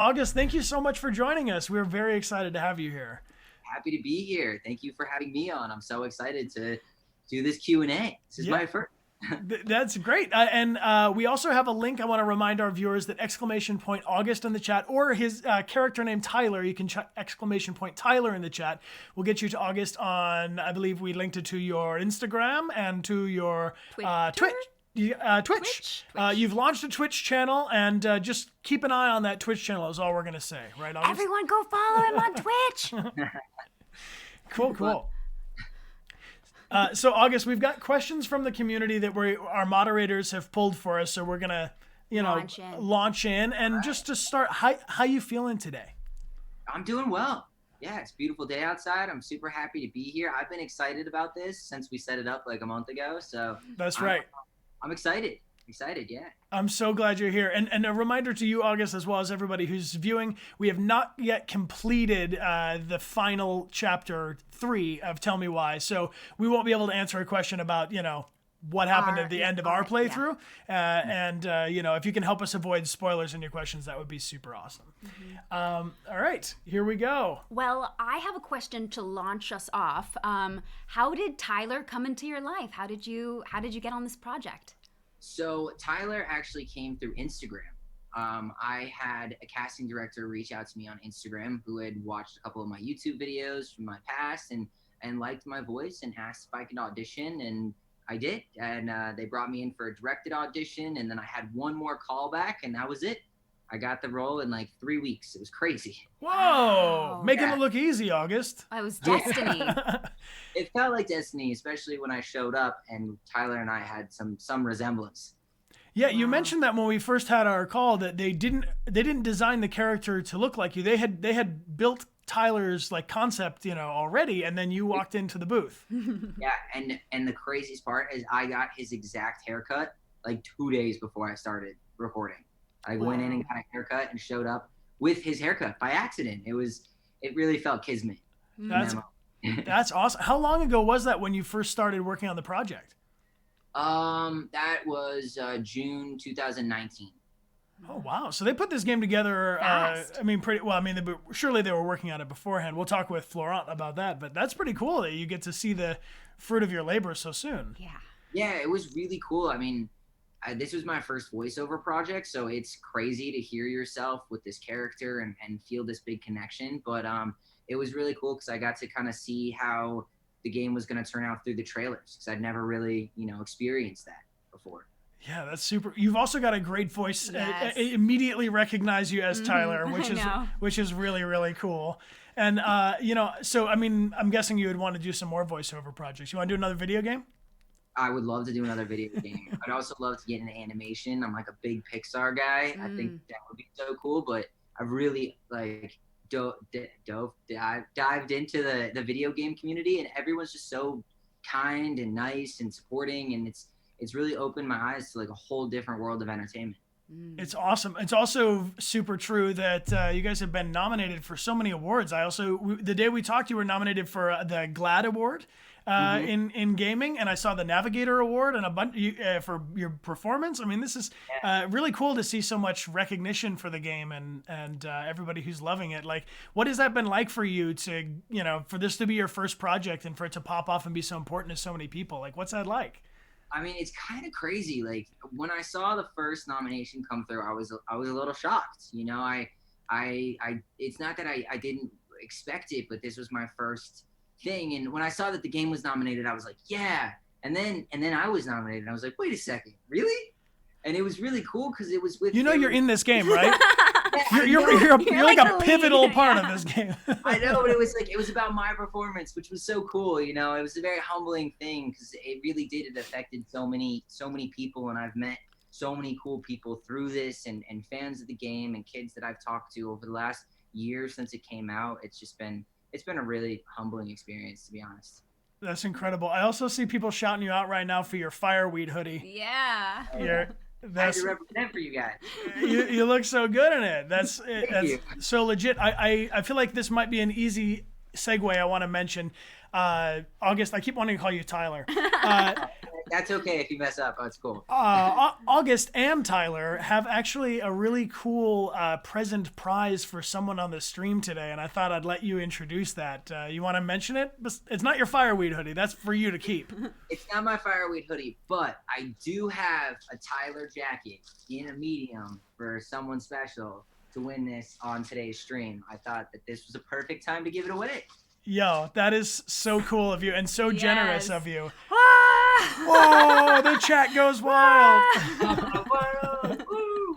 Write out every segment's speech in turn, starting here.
August, thank you so much for joining us. We're very excited to have you here. Happy to be here. Thank you for having me on. I'm so excited to do this Q&A. This is my first. That's great. And we also have a link. I want to remind our viewers that !August in the chat, or his character name Tyler, you can check !Tyler in the chat. We'll get you to August on, I believe we linked it to your Instagram and to your Twitch. Twitch. You've launched a Twitch channel, and just keep an eye on that Twitch channel is all we're going to say. Right, August? Everyone go follow him on Twitch. Cool. So August, we've got questions from the community that our moderators have pulled for us. So we're going to, launch in. And just to start, how you feeling today? I'm doing well. Yeah, it's a beautiful day outside. I'm super happy to be here. I've been excited about this since we set it up like a month ago. So that's right. I'm excited. Yeah. I'm so glad you're here. And a reminder to you, August, as well as everybody who's viewing, we have not yet completed the final chapter 3 of Tell Me Why. So we won't be able to answer a question about, what happened at the end of our playthrough. Yeah. If you can help us avoid spoilers in your questions, that would be super awesome. Mm-hmm. All right, here we go. Well, I have a question to launch us off. How did Tyler come into your life? How did you get on this project? So Tyler actually came through Instagram. I had a casting director reach out to me on Instagram who had watched a couple of my YouTube videos from my past and liked my voice and asked if I could audition, and I did. And they brought me in for a directed audition, and then I had one more callback, and that was it. I got the role in like 3 weeks. It was crazy. Whoa! Making it look easy, August. It was destiny. It felt like destiny, especially when I showed up and Tyler and I had some resemblance. Yeah, you mentioned that when we first had our call that they didn't design the character to look like you. They had built Tyler's concept, already, and then you walked into the booth. Yeah, and the craziest part is I got his exact haircut like 2 days before I started recording. I went in and got a haircut and showed up with his haircut by accident. It really felt kismet. That's awesome. How long ago was that when you first started working on the project? That was June 2019. Oh wow! So they put this game together. Pretty well. Surely they were working on it beforehand. We'll talk with Florent about that. But that's pretty cool that you get to see the fruit of your labor so soon. Yeah. Yeah, it was really cool. This was my first voiceover project, so it's crazy to hear yourself with this character and feel this big connection. But it was really cool because I got to kind of see how the game was going to turn out through the trailers, because I'd never really, experienced that before. Yeah, that's super. You've also got a great voice. Yes. I immediately recognize you as Tyler, which is really, really cool. And so I'm guessing you would want to do some more voiceover projects. You want to do another video game? I would love to do another video game. I'd also love to get into animation. I'm like a big Pixar guy. I think that would be so cool. But I've really dived into the video game community, and everyone's just so kind and nice and supporting, and it's really opened my eyes to like a whole different world of entertainment. It's awesome. It's also super true that you guys have been nominated for so many awards. The day we talked, you were nominated for the GLAD Award in gaming, and I saw the Navigator Award and a bunch for your performance. This is really cool to see so much recognition for the game and everybody who's loving it. Like, what has that been like for you to for this to be your first project and for it to pop off and be so important to so many people? Like, what's that like? It's kind of crazy. Like, when I saw the first nomination come through, I was a little shocked. It's not that I didn't expect it, but this was my first thing. And when I saw that the game was nominated, I was like, yeah. And then I was nominated. And I was like, wait a second, really? And it was really cool because it was with. You're in this game, right? You're like a pivotal part of this game. I know, but it was about my performance, which was so cool. It was a very humbling thing because it really did. It affected so many people, and I've met so many cool people through this, and fans of the game and kids that I've talked to over the last year since it came out. It's been a really humbling experience, to be honest. That's incredible. I also see people shouting you out right now for your fireweed hoodie. Yeah. I had to represent for you guys. You look so good in it. That's so legit. I feel like this might be an easy segue. I want to mention August. I keep wanting to call you Tyler. That's okay if you mess up. Oh, it's cool. August and Tyler have actually a really cool present prize for someone on the stream today, and I thought I'd let you introduce that. You want to mention it? It's not your fireweed hoodie. That's for you to keep. It's not my fireweed hoodie, but I do have a Tyler jacket in a medium for someone special to win this on today's stream. I thought that this was a perfect time to give it away. Yo, that is so cool of you and so generous of you. Ah! Whoa, the chat goes wild. Woo!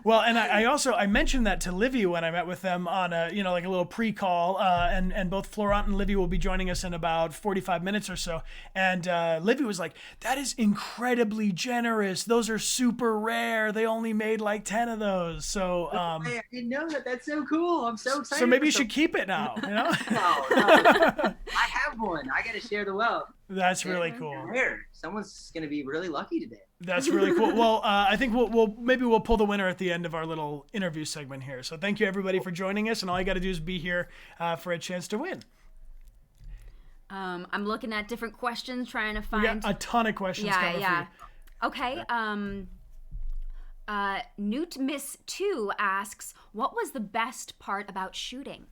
Well, and I mentioned that to Livvy when I met with them on a like a little pre-call, and both Florent and Livvy will be joining us in about 45 minutes or so. And Livvy was like, "That is incredibly generous. Those are super rare. They only made like 10 of those." So I didn't know that. That's so cool. I'm so excited. So maybe you should keep it now. No. I have one. I got to share the wealth. That's really cool. Rare. Someone's gonna be really lucky today. That's really cool. Well, I think we'll pull the winner at the end of our little interview segment here. So thank you everybody for joining us, and all you got to do is be here for a chance to win. I'm looking at different questions, trying to find. We got a ton of questions coming for you. Okay. Newt Miss 2 asks, what was the best part about shooting?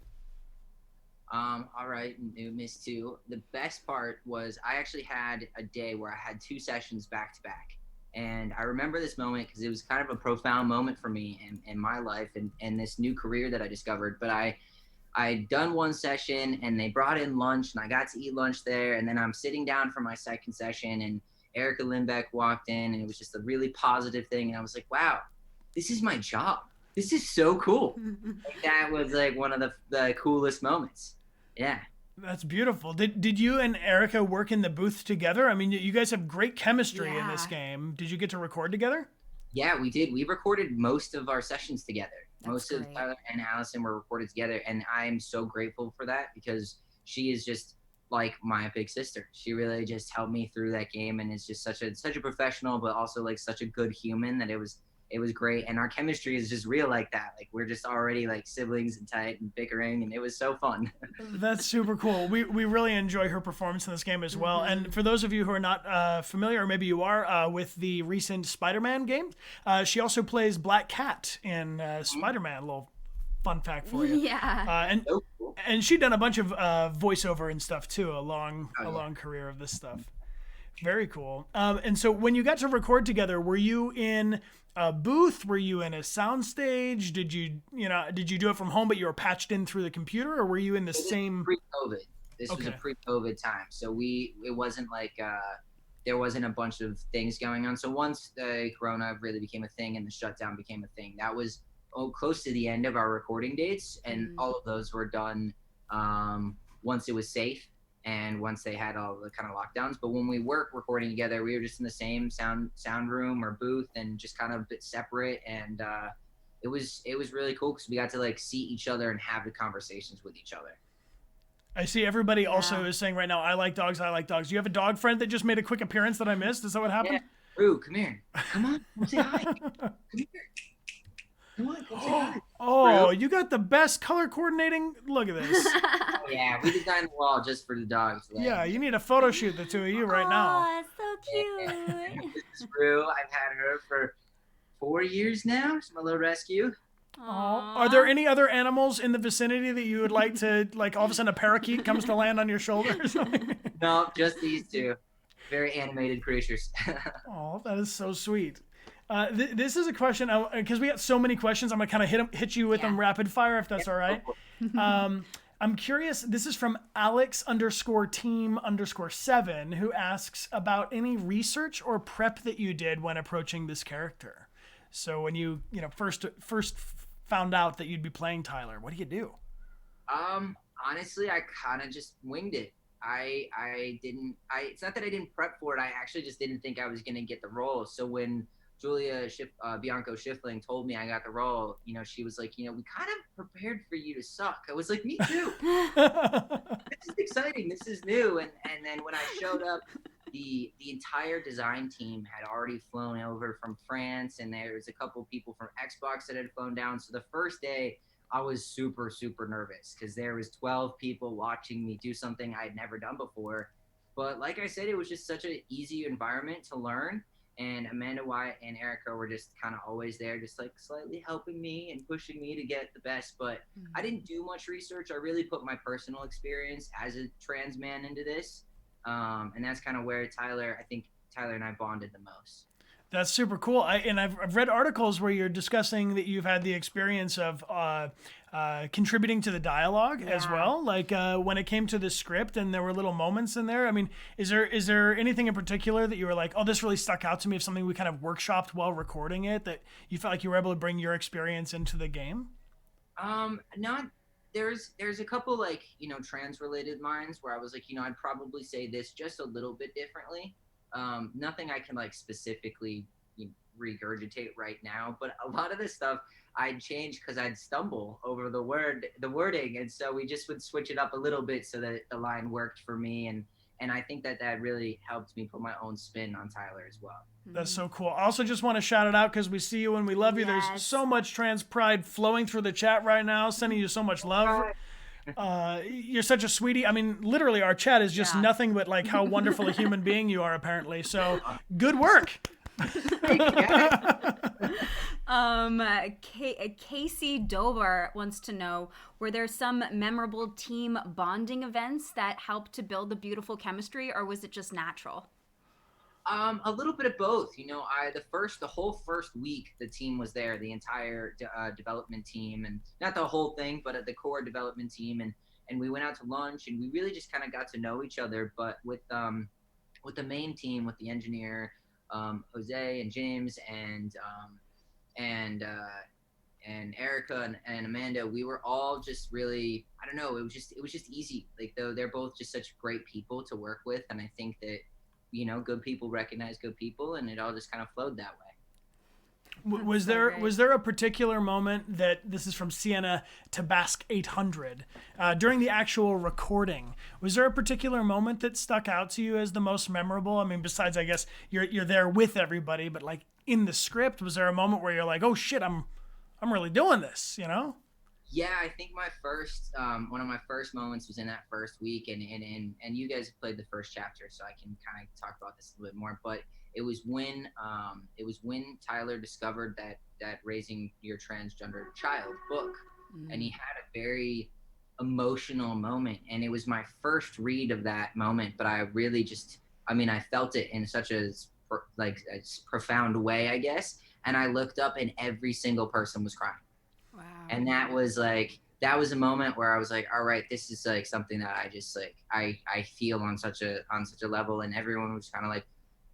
All right, new Miss 2. The best part was I actually had a day where I had 2 sessions back to back. And I remember this moment because it was kind of a profound moment for me in my life and this new career that I discovered. But I'd done one session and they brought in lunch and I got to eat lunch there. And then I'm sitting down for my second session and Erica Lindbeck walked in and it was just a really positive thing. And I was like, wow, this is my job. This is so cool. Like, that was like one of the coolest moments. Yeah. That's beautiful. Did you and Erica work in the booth together? I mean, you guys have great chemistry in this game. Did you get to record together? Yeah, we did. We recorded most of our sessions together. That's Most of Tyler and Allison were recorded together, and I'm so grateful for that because she is just like my big sister. She really just helped me through that game, and is just such a professional, but also like such a good human that it was great. And our chemistry is just real like that. Like we're just already like siblings and tight and bickering, and it was so fun. That's super cool. We really enjoy her performance in this game as well. And for those of you who are not familiar, or maybe you are, with the recent Spider-Man game, she also plays Black Cat in Spider-Man. A little fun fact for you. Yeah. And she'd done a bunch of voiceover and stuff too, a long career of this stuff. Very cool. And so when you got to record together, were you in a booth? Were you in a soundstage? Did you do it from home, but you were patched in through the computer, or were you in the same? Pre-COVID. This was a pre-COVID time, so it wasn't like there wasn't a bunch of things going on. So once the Corona really became a thing and the shutdown became a thing, that was close to the end of our recording dates, and all of those were done once it was safe. And once they had all the kind of lockdowns, but when we were recording together, we were just in the same sound room or booth and just kind of a bit separate. And it was really cool because we got to like see each other and have the conversations with each other. I see everybody also is saying right now, I like dogs. I like dogs. Do you have a dog friend that just made a quick appearance that I missed? Is that what happened? Yeah. Rue, come here. Come on, come say hi. Come here. Come on, come say hi. Oh, you got the best color coordinating. Look at this. Yeah, we designed the wall just for the dogs. Yeah, you need a photo shoot, the two of you right now. Oh, so cute. This is Rue. I've had her for 4 years now. She's my little rescue. Are there any other animals in the vicinity that you would like to, like all of a sudden a parakeet comes to land on your shoulder or something? No, just these two. Very animated creatures. Oh, that is so sweet. This is a question, because we got so many questions, I'm going to kind of hit you with them rapid fire, if that's all right. I'm curious, this is from Alex_team_7, who asks about any research or prep that you did when approaching this character. So when you first found out that you'd be playing Tyler, what do you do? Honestly, I kind of just winged it. It's not that I didn't prep for it. I actually just didn't think I was going to get the role. So when Julia Bianco Schiffling told me I got the role, she was like, we kind of prepared for you to suck. I was like, me too. This is exciting. This is new. And then when I showed up, the entire design team had already flown over from France, and there was a couple people from Xbox that had flown down. So the first day I was super, super nervous because there was 12 people watching me do something I had never done before. But like I said, it was just such an easy environment to learn. And Amanda White and Erica were just kind of always there, just like slightly helping me and pushing me to get the best. But I didn't do much research. I really put my personal experience as a trans man into this. And that's kind of where I think Tyler and I bonded the most. That's super cool. I've read articles where you're discussing that you've had the experience of contributing to the dialogue as well. Like when it came to the script and there were little moments in there. I mean, is there anything in particular that you were like, oh, this really stuck out to me of something we kind of workshopped while recording it that you felt like you were able to bring your experience into the game? There's a couple like, trans related lines where I was like, I'd probably say this just a little bit differently. Nothing I can like specifically regurgitate right now, but a lot of this stuff I'd change because I'd stumble over the wording, and so we just would switch it up a little bit so that the line worked for me, and I think that really helped me put my own spin on Tyler as well. That's so cool. I also just want to shout it out because we see you and we love you. There's so much trans pride flowing through the chat right now, sending you so much love. You're such a sweetie. I mean, literally, our chat is just nothing but like how wonderful a human being you are, apparently. So, good work. Casey Dover wants to know, were there some memorable team bonding events that helped to build the beautiful chemistry, or was it just natural? A little bit of both. The whole first week, the team was there, the entire development team, and not the whole thing, but the core development team, and we went out to lunch, and we really just kind of got to know each other. But with the main team, with the engineer, Jose and James and Erica and Amanda, we were all just really, I don't know, it was just easy. Like, though they're both just such great people to work with, and I think that good people recognize good people, and it all just kind of flowed that way. Was there a particular moment that, this is from Sienna Tabasque 800, during the actual recording, was there a particular moment that stuck out to you as the most memorable? I mean, besides, I guess you're there with everybody, but like in the script, was there a moment where you're like, oh shit, I'm really doing this, Yeah, I think my first, one of my first moments was in that first week, and you guys played the first chapter, so I can kind of talk about this a little bit more. But it was when Tyler discovered that Raising Your Transgender Child book, and he had a very emotional moment, and it was my first read of that moment. But I really I felt it in such a profound way, I guess. And I looked up, and every single person was crying. Wow. And that was a moment where I was like, all right, this is like something that I just I feel on such a level, and everyone was kind of like,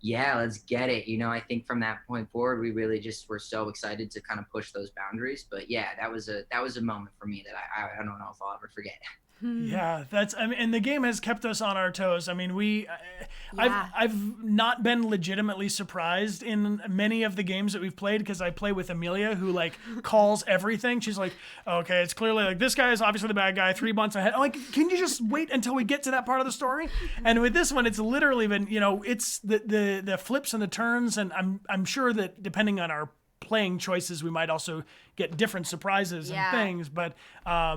yeah, let's get it. I think from that point forward, we really just were so excited to kind of push those boundaries. But yeah, that was a moment for me that I don't know if I'll ever forget. Yeah, and the game has kept us on our toes. I mean, I've not been legitimately surprised in many of the games that we've played, because I play with Amelia, who like calls everything. She's like, okay, it's clearly like this guy is obviously the bad guy 3 months ahead. I'm like, can you just wait until we get to that part of the story? And with this one, it's literally been, it's the flips and the turns, and I'm sure that depending on our playing choices, we might also get different surprises and things. But I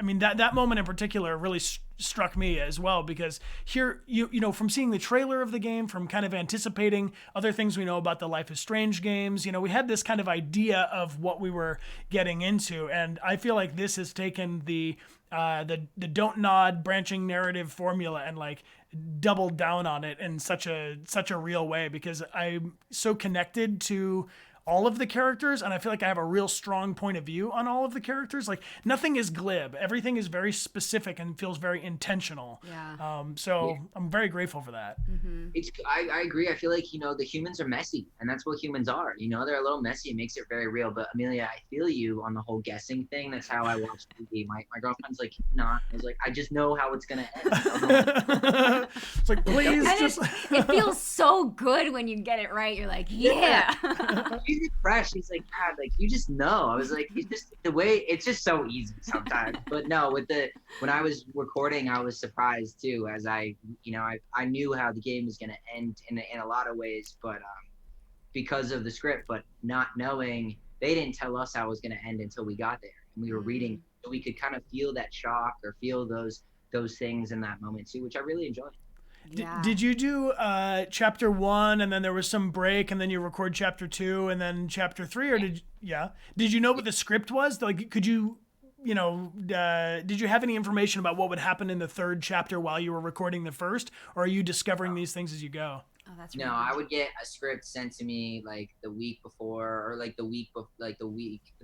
mean, that moment in particular really struck me as well, because here, from seeing the trailer of the game, from kind of anticipating other things we know about the Life is Strange games, we had this kind of idea of what we were getting into, and I feel like this has taken the don't nod branching narrative formula and like doubled down on it in such a real way, because I'm so connected to all of the characters, and I feel like I have a real strong point of view on all of the characters. Like, nothing is glib. Everything is very specific and feels very intentional. So I'm very grateful for that. Mm-hmm. I agree. I feel like, the humans are messy, and that's what humans are. They're a little messy. It makes it very real. But Amelia, I feel you on the whole guessing thing. That's how I watch TV. My girlfriend's like, not. I was like, I just know how it's going to end. It's like, please it feels so good when you get it right. You're like, yeah. She's fresh. She's like, God, like, you just know. I was like, it's just the way, it's just so easy sometimes. But no, when I was recording, I was surprised too, as I knew how the game was going to end in a lot of ways, but because of the script, but not knowing, they didn't tell us how it was going to end until we got there, and we were reading, so we could kind of feel that shock or feel those things in that moment too, which I really enjoyed. Yeah. Did you do chapter 1 and then there was some break and then you record chapter 2 and then chapter 3, or did you know what the script was? Like, could you, did you have any information about what would happen in the third chapter while you were recording the first, or are you discovering these things as you go? Oh, that's No, really I good. would get a script sent to me like the week before, or like the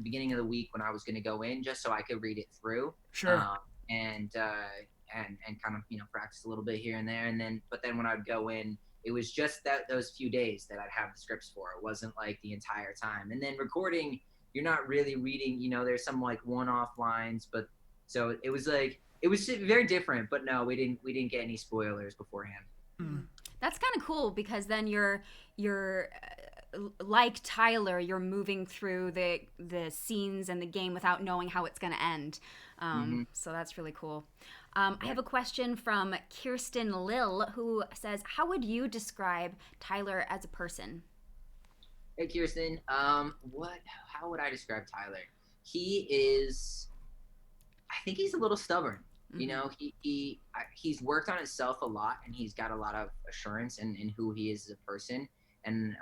beginning of the week when I was going to go in, just so I could read it through. Sure. And kind of practice a little bit here and there, and then when I'd go in, it was just those few days that I'd have the scripts for. It wasn't like the entire time. And then recording, you're not really reading. There's some like one-off lines, but so it was very different. But no, we didn't get any spoilers beforehand. Mm. That's kind of cool, because then you're like Tyler, you're moving through the scenes and the game without knowing how it's going to end. So that's really cool. I have a question from Kirsten Lill, who says, how would you describe Tyler as a person? Hey, Kirsten. How would I describe Tyler? I think he's a little stubborn. He's worked on himself a lot, and he's got a lot of assurance in who he is as a person, and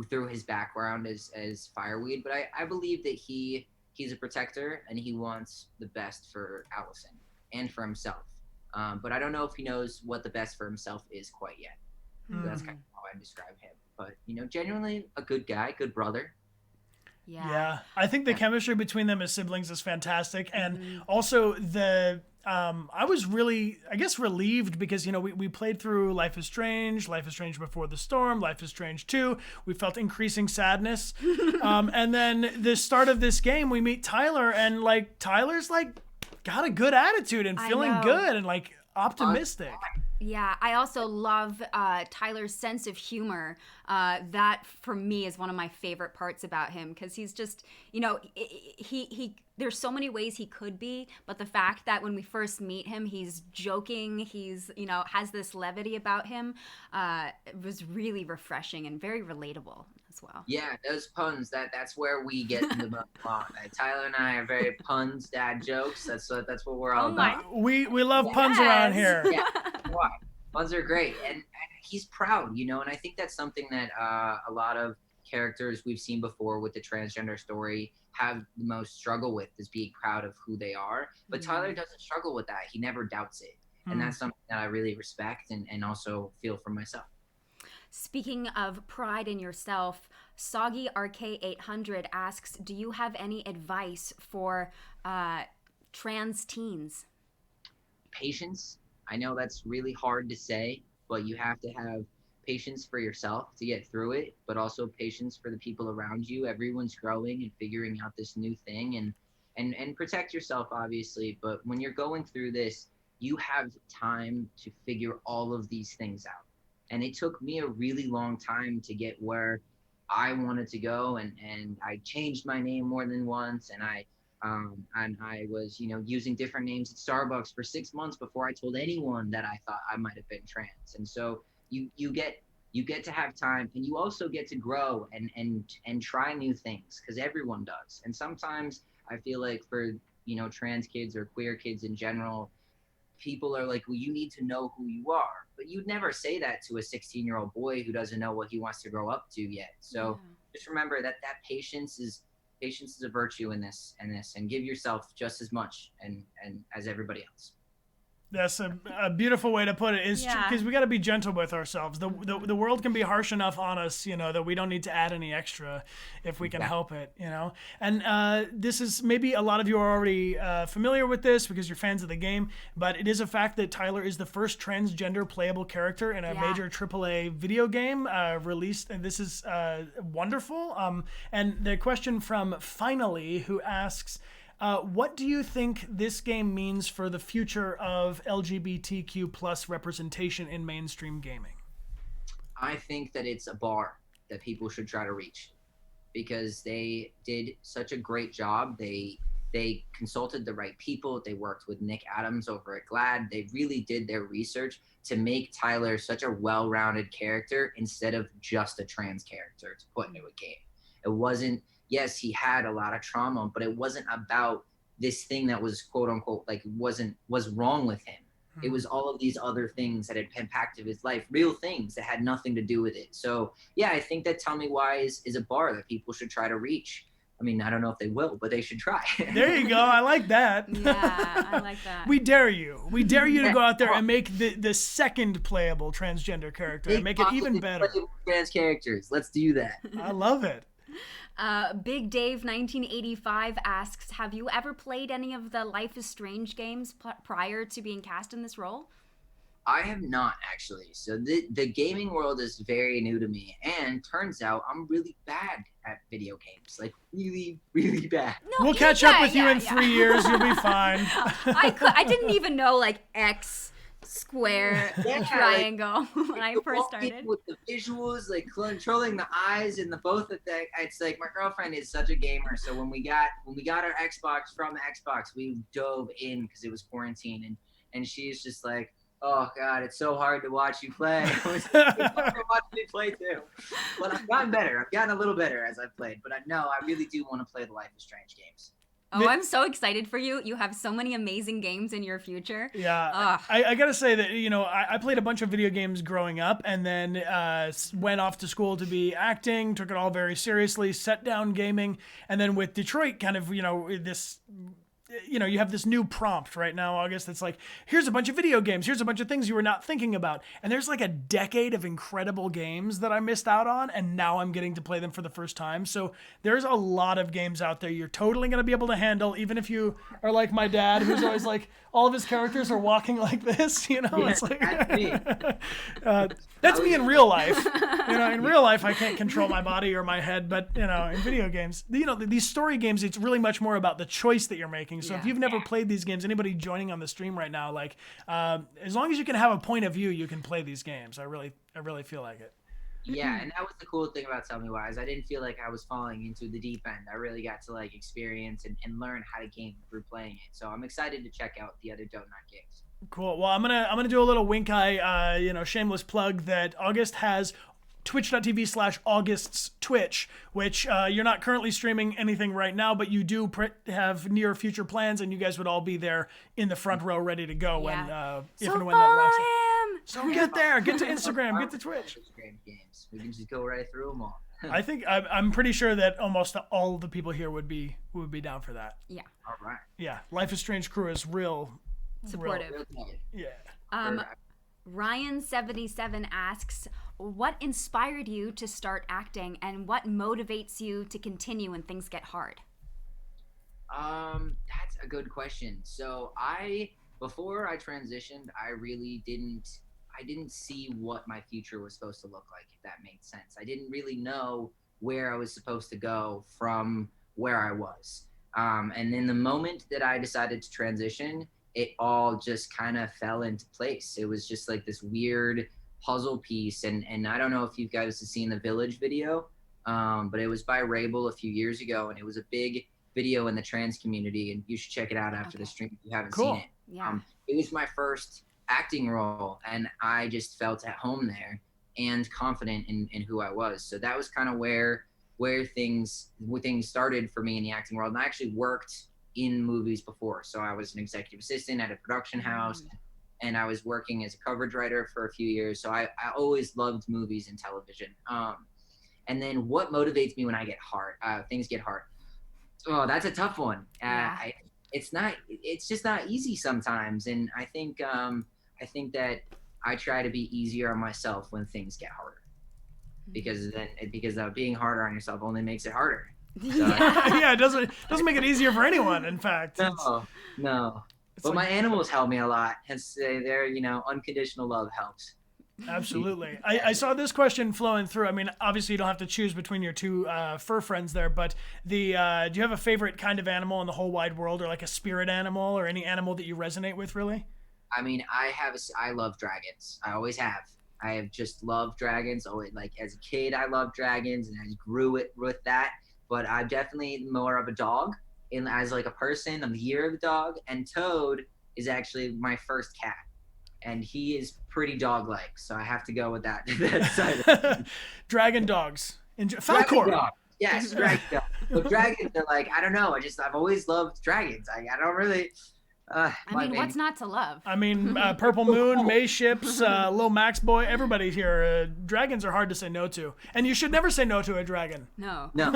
through his background as Fireweed. But I believe that he's a protector, and he wants the best for Allison and for himself. But I don't know if he knows what the best for himself is quite yet. So that's kind of how I describe him. But genuinely a good guy, good brother. Yeah. I think the chemistry between them as siblings is fantastic. And also I was really, I guess, relieved because, we played through Life is Strange Before the Storm, Life is Strange 2. We felt increasing sadness. And then the start of this game, we meet Tyler, and Tyler's got a good attitude and feeling good and optimistic. Yeah, I also love Tyler's sense of humor. That for me is one of my favorite parts about him, because he's just, he there's so many ways he could be, but the fact that when we first meet him, he's joking, he's, has this levity about him, was really refreshing and very relatable as well. Yeah, those puns, that's where we get the most fun. Tyler and I are very puns, dad jokes. That's what we're all about. We love puns around here. Yeah, puns are great, and he's proud, and I think that's something that a lot of characters we've seen before with the transgender story have the most struggle with, is being proud of who they are. But Tyler doesn't struggle with that. He never doubts it, and that's something that I really respect and also feel for myself. Speaking of pride in yourself, Soggy RK800 asks, do you have any advice for trans teens? Patience. I know that's really hard to say, but you have to have patience for yourself to get through it, but also patience for the people around you. Everyone's growing and figuring out this new thing, and protect yourself, obviously. But when you're going through this, you have time to figure all of these things out. And it took me a really long time to get where I wanted to go, and I changed my name more than once, and I was, using different names at Starbucks for 6 months before I told anyone that I thought I might have been trans. And so you get to have time, and you also get to grow and try new things, because everyone does. And sometimes I feel like for, trans kids or queer kids in general, people are like, well, you need to know who you are. But you'd never say that to a 16-year-old boy who doesn't know what he wants to grow up to yet. So just remember that patience is a virtue in this, and give yourself just as much and as everybody else. That's a beautiful way to put it. Is because we got to be gentle with ourselves. The world can be harsh enough on us, that we don't need to add any extra if we can help it, And this is, maybe a lot of you are already familiar with this because you're fans of the game, but it is a fact that Tyler is the first transgender playable character in a major AAA video game released, and this is wonderful. And the question from Finally, who asks, what do you think this game means for the future of LGBTQ plus representation in mainstream gaming? I think that it's a bar that people should try to reach, because they did such a great job. They consulted the right people. They worked with Nick Adams over at GLAD. They really did their research to make Tyler such a well-rounded character instead of just a trans character to put into a game. It wasn't, yes, he had a lot of trauma, but it wasn't about this thing that was quote unquote was wrong with him. It was all of these other things that had impacted his life, real things that had nothing to do with it. So yeah, I think that Tell Me Why is a bar that people should try to reach. I mean, I don't know if they will, but they should try. There you go. I like that. Yeah, I like that. We dare you. We dare you to go out there and make the second playable transgender character and make it even better. Trans characters. Let's do that. I love it. Big Dave 1985 asks, have you ever played any of the Life is Strange games prior to being cast in this role? I have not, actually. So the gaming world is very new to me, and turns out I'm really bad at video games, like really, really bad. No, we'll catch up with you in 3 years. You'll be fine. I didn't even know like X, square, triangle when I first started. With the visuals, like controlling the eyes and the both of that, it's like my girlfriend is such a gamer. So when we got our Xbox from Xbox, we dove in because it was quarantine, and she's just like, oh God, it's so hard to watch you play. It's hard to watch me play too. But I've gotten better. I've gotten a little better as I've played. But no, I really do want to play the Life is Strange games. Oh, I'm so excited for you. You have so many amazing games in your future. Yeah. I got to say that, I played a bunch of video games growing up and then went off to school to be acting, took it all very seriously, set down gaming. And then with Detroit, kind of, this... you have this new prompt right now, August, that's like, here's a bunch of video games. Here's a bunch of things you were not thinking about. And there's like a decade of incredible games that I missed out on, and now I'm getting to play them for the first time. So there's a lot of games out there you're totally going to be able to handle, even if you are like my dad, who's always like, all of his characters are walking like this, It's like, that's me. That's me in real life. In real life, I can't control my body or my head, but, in video games, these story games, it's really much more about the choice that you're making. So if you've never played these games, anybody joining on the stream right now, like, as long as you can have a point of view, you can play these games. I really feel like it. Yeah, and that was the cool thing about Tell Me Why, is I didn't feel like I was falling into the deep end. I really got to like experience and learn how to game through playing it. So I'm excited to check out the other Donut games. Cool. Well, I'm gonna do a little wink eye, shameless plug that August has twitch.tv/August's Twitch, which you're not currently streaming anything right now, but you do have near future plans, and you guys would all be there in the front row ready to go when if and when that locks up. So get there, get to Instagram, get to Twitch. Games. We can just go right through them all. I think I'm pretty sure that almost all the people here would be down for that. Yeah. All right. Yeah, Life is Strange crew is real supportive. Yeah. Ryan77 asks, what inspired you to start acting, and what motivates you to continue when things get hard? That's a good question. So before I transitioned, I really didn't see what my future was supposed to look like, if that made sense. I didn't really know where I was supposed to go from where I was. And then the moment that I decided to transition, it all just kind of fell into place. It was just like this weird puzzle piece. And I don't know if you guys have seen the Village video, but it was by Rabel a few years ago, and it was a big video in the trans community, and you should check it out after the stream if you haven't seen it. Yeah. It was my first acting role, and I just felt at home there and confident in who I was. So that was kind of where things started for me in the acting world. And I actually worked in movies before. So I was an executive assistant at a production house, and I was working as a coverage writer for a few years. So I always loved movies and television. And then what motivates me when things get hard? Oh, that's a tough one. It's just not easy sometimes. And I think that I try to be easier on myself when things get harder, because being harder on yourself only makes it harder. So, yeah, it doesn't make it easier for anyone. In fact, no. But my animals help me a lot. Hence, their unconditional love helps. Absolutely. I saw this question flowing through. I mean, obviously you don't have to choose between your two fur friends there, but do you have a favorite kind of animal in the whole wide world, or like a spirit animal, or any animal that you resonate with, really? I mean, I love dragons. I always have. I have just loved dragons. Like as a kid, I loved dragons, and I just grew it with that. But I'm definitely more of a dog. As like a person, I'm the year of the dog. And Toad is actually my first cat, and he is pretty dog-like. So I have to go with that. Side. Dragon dogs. Falcor. Dog. Yes, dragon dog. But dragons are like, I don't know. I've always loved dragons. I don't really. I mean, what's not to love? I mean, Purple Moon, May Ships, Lil Max Boy, everybody here. Dragons are hard to say no to. And you should never say no to a dragon. No. No.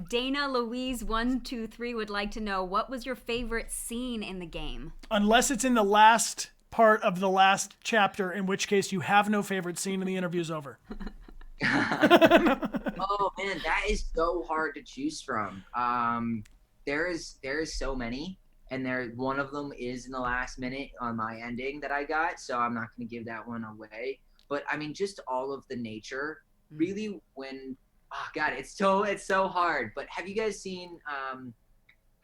Dana Louise 123 would like to know, what was your favorite scene in the game? Unless it's in the last part of the last chapter, in which case you have no favorite scene and the interview's over. Oh man, that is so hard to choose from. There is so many, and one of them is in the last minute on my ending that I got, so I'm not going to give that one away. But I mean, just all of the nature, really. When oh god, it's so hard. But have you guys seen?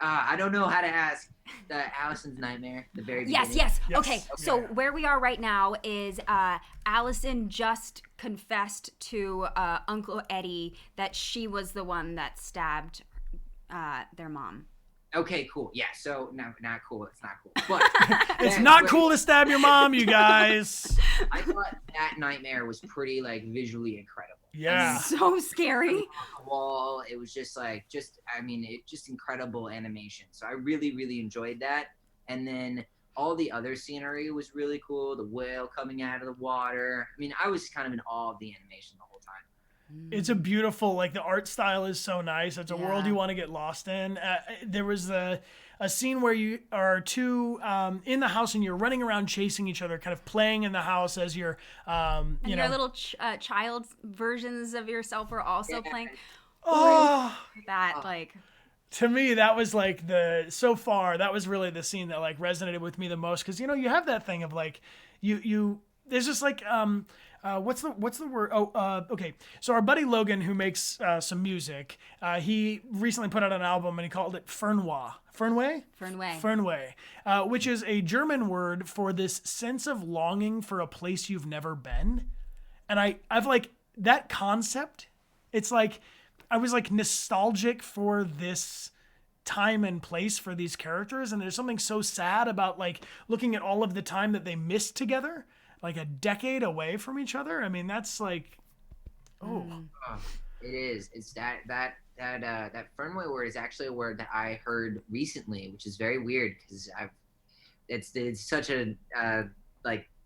I don't know how to ask. The Allison's Nightmare, the very beginning. Yes. Okay, so where we are right now is Allison just confessed to Uncle Eddie that she was the one that stabbed their mom. Okay, cool. Yeah, so no, not cool. It's not cool. But it's not cool to stab your mom, you guys. I thought that nightmare was pretty visually incredible. Yeah. So scary. On the wall, it was just incredible animation. So I really, really enjoyed that. And then all the other scenery was really cool. The whale coming out of the water. I mean, I was kind of in awe of the animation the whole time. It's a beautiful, the art style is so nice. It's a world you want to get lost in. There was a scene where you are two in the house and you're running around chasing each other, kind of playing in the house as you're, your little child versions of yourself are also playing. Oh, To me, that was so far, that was really the scene that resonated with me the most. Cause you have that thing of there's just what's the word? Okay. So our buddy Logan, who makes some music, he recently put out an album and he called it Fernweh, which is a German word for this sense of longing for a place you've never been. And I've that concept. It's I was nostalgic for this time and place for these characters. And there's something so sad about looking at all of the time that they missed together. A decade away from each other. I mean, that's It is. It's that Fernweh word is actually a word that I heard recently, which is very weird because it's such a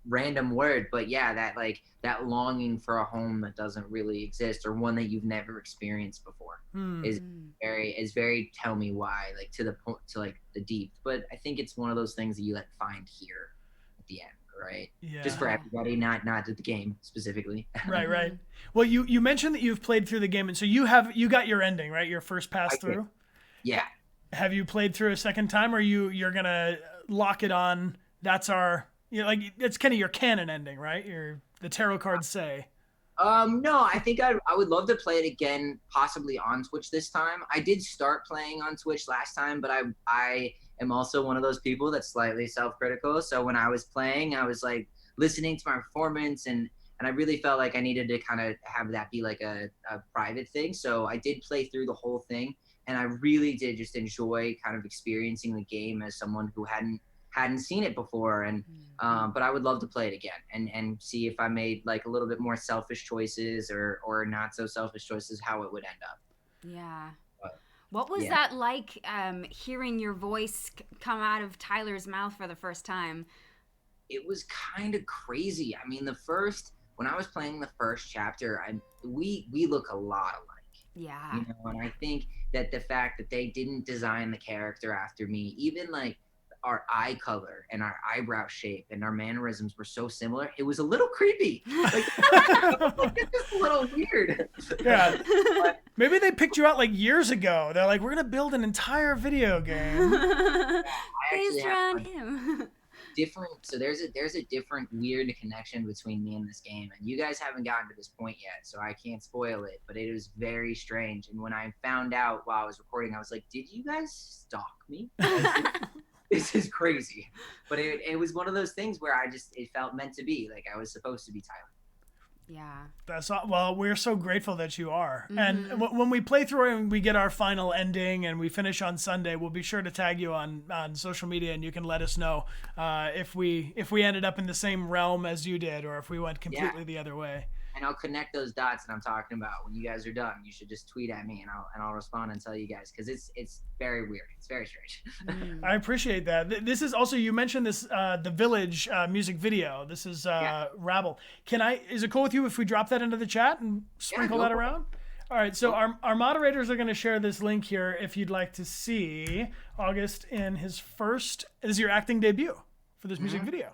random word, but yeah, that longing for a home that doesn't really exist or one that you've never experienced before is very tell me why, to the point, to the deep. But I think it's one of those things that you find here at the end. Right. Yeah. Just for everybody, not the game specifically. Right. Well, you mentioned that you've played through the game, and so you got your ending, right? Your first pass through. Yeah. Have you played through a second time, or you're gonna lock it on? That's it's kind of your canon ending, right? The tarot cards say. No, I think I would love to play it again, possibly on Twitch this time. I did start playing on Twitch last time, but I am also one of those people that's slightly self-critical. So when I was playing, I was listening to my performance and I really felt like I needed to kind of have that be a private thing. So I did play through the whole thing and I really did just enjoy kind of experiencing the game as someone who hadn't seen it before. And but I would love to play it again and see if I made a little bit more selfish choices or not so selfish choices, how it would end up. Yeah. What was that like, hearing your voice come out of Tyler's mouth for the first time? It was kind of crazy. I mean, when I was playing the first chapter, we look a lot alike. Yeah. And I think that the fact that they didn't design the character after me, even our eye color and our eyebrow shape and our mannerisms were so similar, it was a little creepy. It's just a little weird. Yeah. Maybe they picked you out years ago. They're we're going to build an entire video game. Based around him. So there's a different weird connection between me and this game. And you guys haven't gotten to this point yet, so I can't spoil it, but it was very strange. And when I found out while I was recording, I was like, did you guys stalk me? This is crazy. But it was one of those things where it felt meant to be. I was supposed to be Tyler. Yeah. Well, we're so grateful that you are. Mm-hmm. And when we play through it and we get our final ending and we finish on Sunday, we'll be sure to tag you on social media and you can let us know if we ended up in the same realm as you did or if we went completely the other way. and I'll connect those dots that I'm talking about. When you guys are done, you should just tweet at me, and I'll respond and tell you guys, because it's very weird. It's very strange. I appreciate that. This is also, you mentioned this the Village music video. This is Rabble. Is it cool with you if we drop that into the chat and sprinkle that around? All right, so our moderators are going to share this link here if you'd like to see August in his first, this is your acting debut for this music video.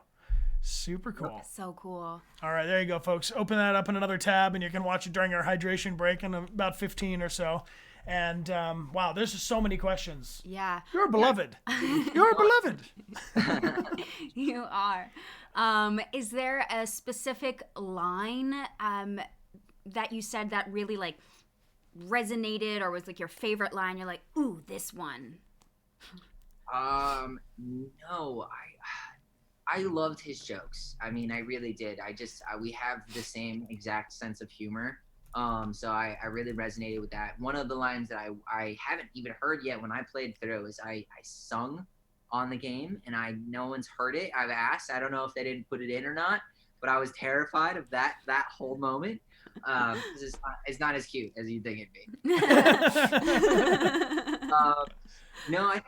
Super cool. So cool. All right, there you go, folks. Open that up in another tab, and you can watch it during our hydration break in about 15 or so. And wow, there's just so many questions. Yeah. You're beloved. You're beloved. You are. Is there a specific line that you said that really like resonated, or was like your favorite line? You're like, ooh, this one. No, I loved his jokes. I mean, I really did. We have the same exact sense of humor. So I really resonated with that. One of the lines that I haven't even heard yet when I played through is I sung on the game, and no one's heard it. I've asked. I don't know if they didn't put it in or not, but I was terrified of that whole moment. Because it's not as cute as you think it'd be. No, I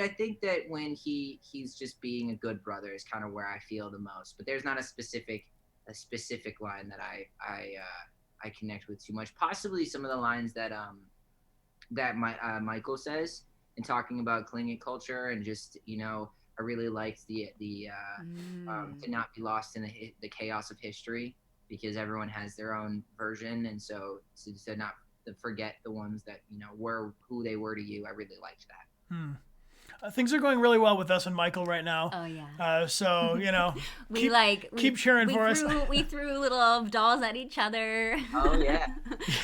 think that when he's just being a good brother is kind of where I feel the most. But there's not a specific line that I connect with too much. Possibly some of the lines that Michael says in talking about clinging culture, and just, I really liked the to not be lost in the chaos of history, because everyone has their own version, and so to not forget the ones that were who they were to you. I really liked that. Things are going really well with us and Michael right now. Oh yeah. So keep cheering for us. We threw little dolls at each other. Oh yeah.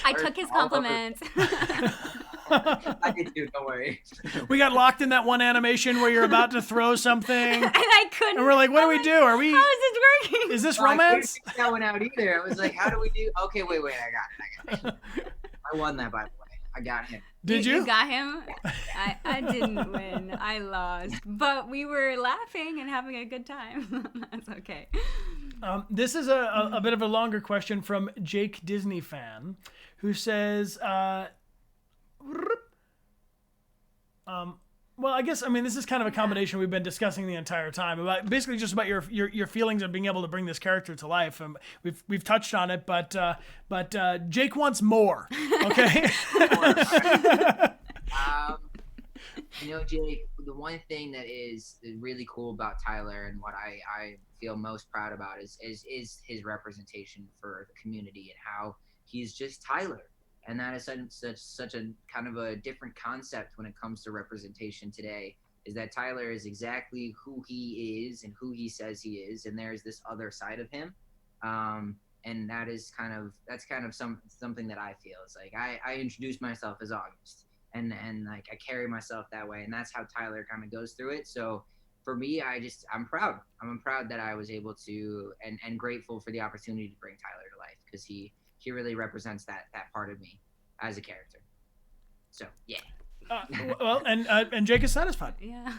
I took his compliments. I did too. Don't worry. We got locked in that one animation where you're about to throw something, and I couldn't. And we're like, what do we do? Are we? How is this working? Is this I couldn't romance? figure that one out either. I was like, how do we do? Okay, wait. I got it. I won that, by the way. I got him. Did you? You got him? I didn't win. I lost. But we were laughing and having a good time. That's okay. This is a bit of a longer question from Jake Disney fan, who says, well, I guess, this is kind of a combination we've been discussing the entire time, about basically just about your feelings of being able to bring this character to life. We've touched on it, but Jake wants more. Okay. Jake, the one thing that is really cool about Tyler, and what I feel most proud about is his representation for the community, and how he's just Tyler. And that is such a kind of a different concept when it comes to representation today, is that Tyler is exactly who he is and who he says he is, and there's this other side of him. And that's kind of something that I feel. It's like I introduce myself as August, and like I carry myself that way, and that's how Tyler kind of goes through it. So for me, I'm proud. I'm proud that I was able to, and grateful for the opportunity to bring Tyler to life, because he really represents that part of me as a character. So yeah. Well, and Jake is satisfied. Yeah.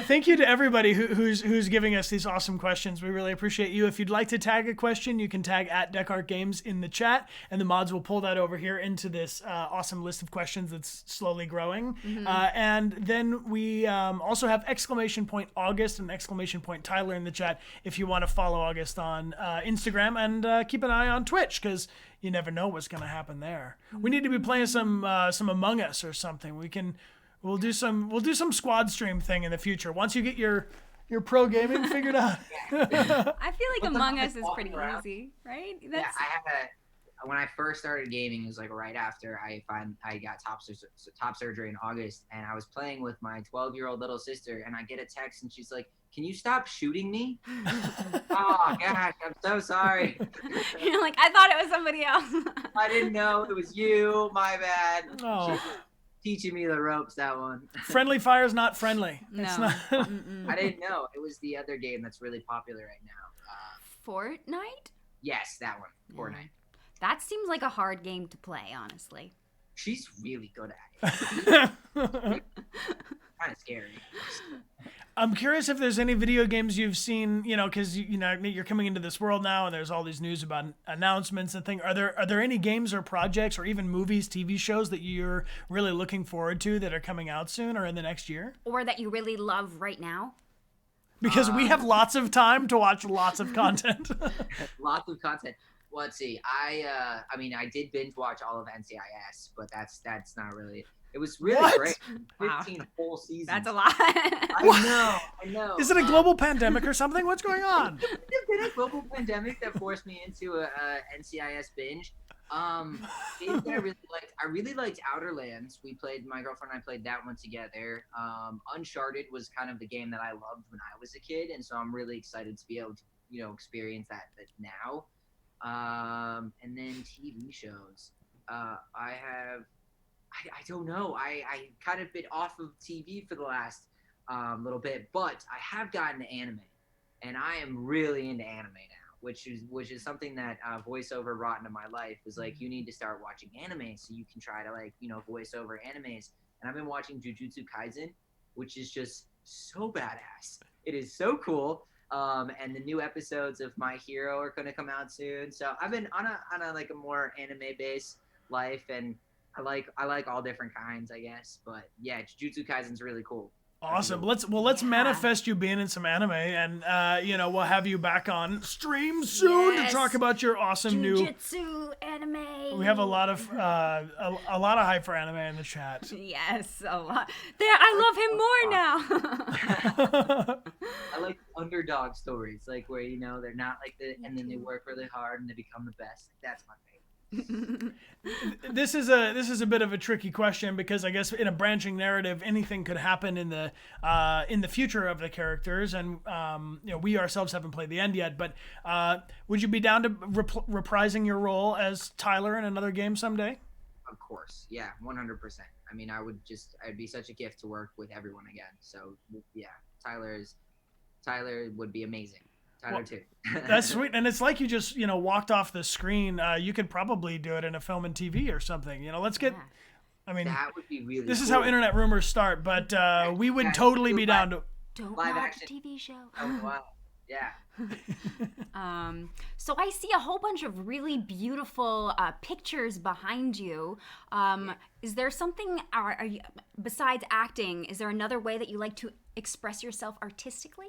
Thank you to everybody who's giving us these awesome questions. We really appreciate you. If you'd like to tag a question, you can tag at Dechart Games in the chat, and the mods will pull that over here into this awesome list of questions that's slowly growing. Mm-hmm. And then we also have !August and !Tyler in the chat if you want to follow August on Instagram, and keep an eye on Twitch, because you never know what's going to happen there. We need to be playing some Among Us or something. We'll do some squad stream thing in the future once you get your pro gaming figured out. I feel like Among Us is pretty easy, right? Yeah, when I first started gaming, it was like right after I got top surgery in August, and I was playing with my 12-year-old little sister, and I get a text, and she's like, "Can you stop shooting me?" Oh gosh, I'm so sorry. You're like, I thought it was somebody else. I didn't know it was you. My bad. Oh. Teaching me the ropes, that one. Friendly fire's not friendly. No. It's not. I didn't know. It was the other game that's really popular right now. Fortnite? Yes, that one. Fortnite. That seems like a hard game to play, honestly. She's really good at it. kind of scary. I'm curious if there's any video games you've seen, because you're coming into this world now, and there's all these news about announcements and things. Are there any games or projects or even movies, TV shows that you're really looking forward to that are coming out soon or in the next year? Or that you really love right now? Because we have lots of time to watch lots of content. Lots of content. Well, let's see. I did binge watch all of NCIS, but that's not really. It was really great. 15 whole seasons. That's a lot. I know. Is it a global pandemic or something? What's going on? It's been a global pandemic that forced me into a NCIS binge. Games that I really liked Outer Lands. My girlfriend and I played that one together. Uncharted was kind of the game that I loved when I was a kid, and so I'm really excited to be able to, experience that now. And then TV shows. I don't know. I kind of been off of TV for the last little bit, but I have gotten to anime, and I am really into anime now, which is something that voiceover brought into my life. Was like, you need to start watching anime so you can try to voice over animes. And I've been watching Jujutsu Kaisen, which is just so badass. It is so cool. And the new episodes of My Hero are going to come out soon. So I've been on a more anime based life, and I like all different kinds, I guess. But yeah, Jujutsu Kaisen's really cool. Awesome. Let's manifest you being in some anime, and we'll have you back on stream soon to talk about your awesome Jujutsu anime. We have a lot of hype for anime in the chat. Yes, a lot. I love him more now. I like underdog stories, like where they're not like and then they work really hard and they become the best. That's my favorite. This is a bit of a tricky question, because I guess in a branching narrative, anything could happen in the future of the characters, and we ourselves haven't played the end yet. But would you be down to reprising your role as Tyler in another game someday? Of course, yeah, 100%. I mean, I'd be such a gift to work with everyone again. So yeah, Tyler would be amazing. Tyler too. That's sweet, and it's like you just walked off the screen. You could probably do it in a film and TV or something. Let's get. I mean, that would be really. This cool. is how internet rumors start, but we would totally be down to. Don't live watch action. a TV show. Oh wow. Yeah. So I see a whole bunch of really beautiful pictures behind you. Is there something, are you, besides acting, is there another way that you like to express yourself artistically?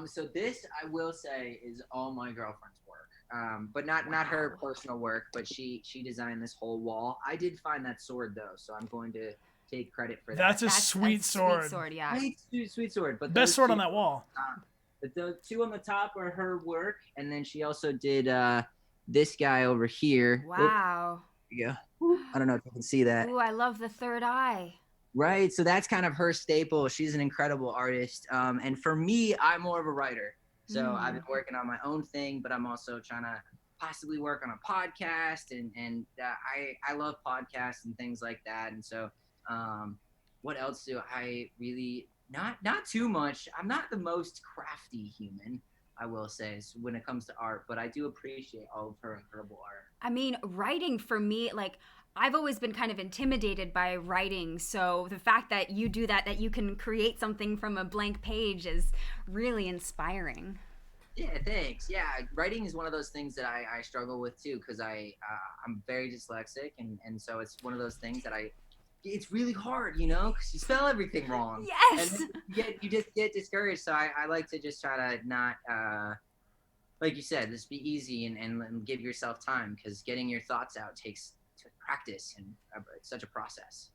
So this, I will say, is all my girlfriend's work. But not her personal work, but she designed this whole wall. I did find that sword though, so I'm going to take credit for that. That's a sweet sword. Sweet sword, yeah. Sweet sword. But best sword on that wall. But the two on the top are her work, and then she also did this guy over here. Wow. Yeah. I don't know if you can see that. Ooh, I love the third eye. Right. So that's kind of her staple. She's an incredible artist. And for me, I'm more of a writer. So I've been working on my own thing, but I'm also trying to possibly work on a podcast. And I love podcasts and things like that. And so what else do I really, not too much. I'm not the most crafty human, I will say, when it comes to art, but I do appreciate all of her incredible art. I mean, writing for me, like, I've always been kind of intimidated by writing, so the fact that you do that you can create something from a blank page is really inspiring. Yeah, thanks. Yeah, writing is one of those things that I struggle with too, because I'm very dyslexic, and so it's one of those things that it's really hard, because you spell everything wrong. Yes! And you just get discouraged, so I like to just try to not, like you said, just be easy and give yourself time, because getting your thoughts out takes practice, and it's such a process.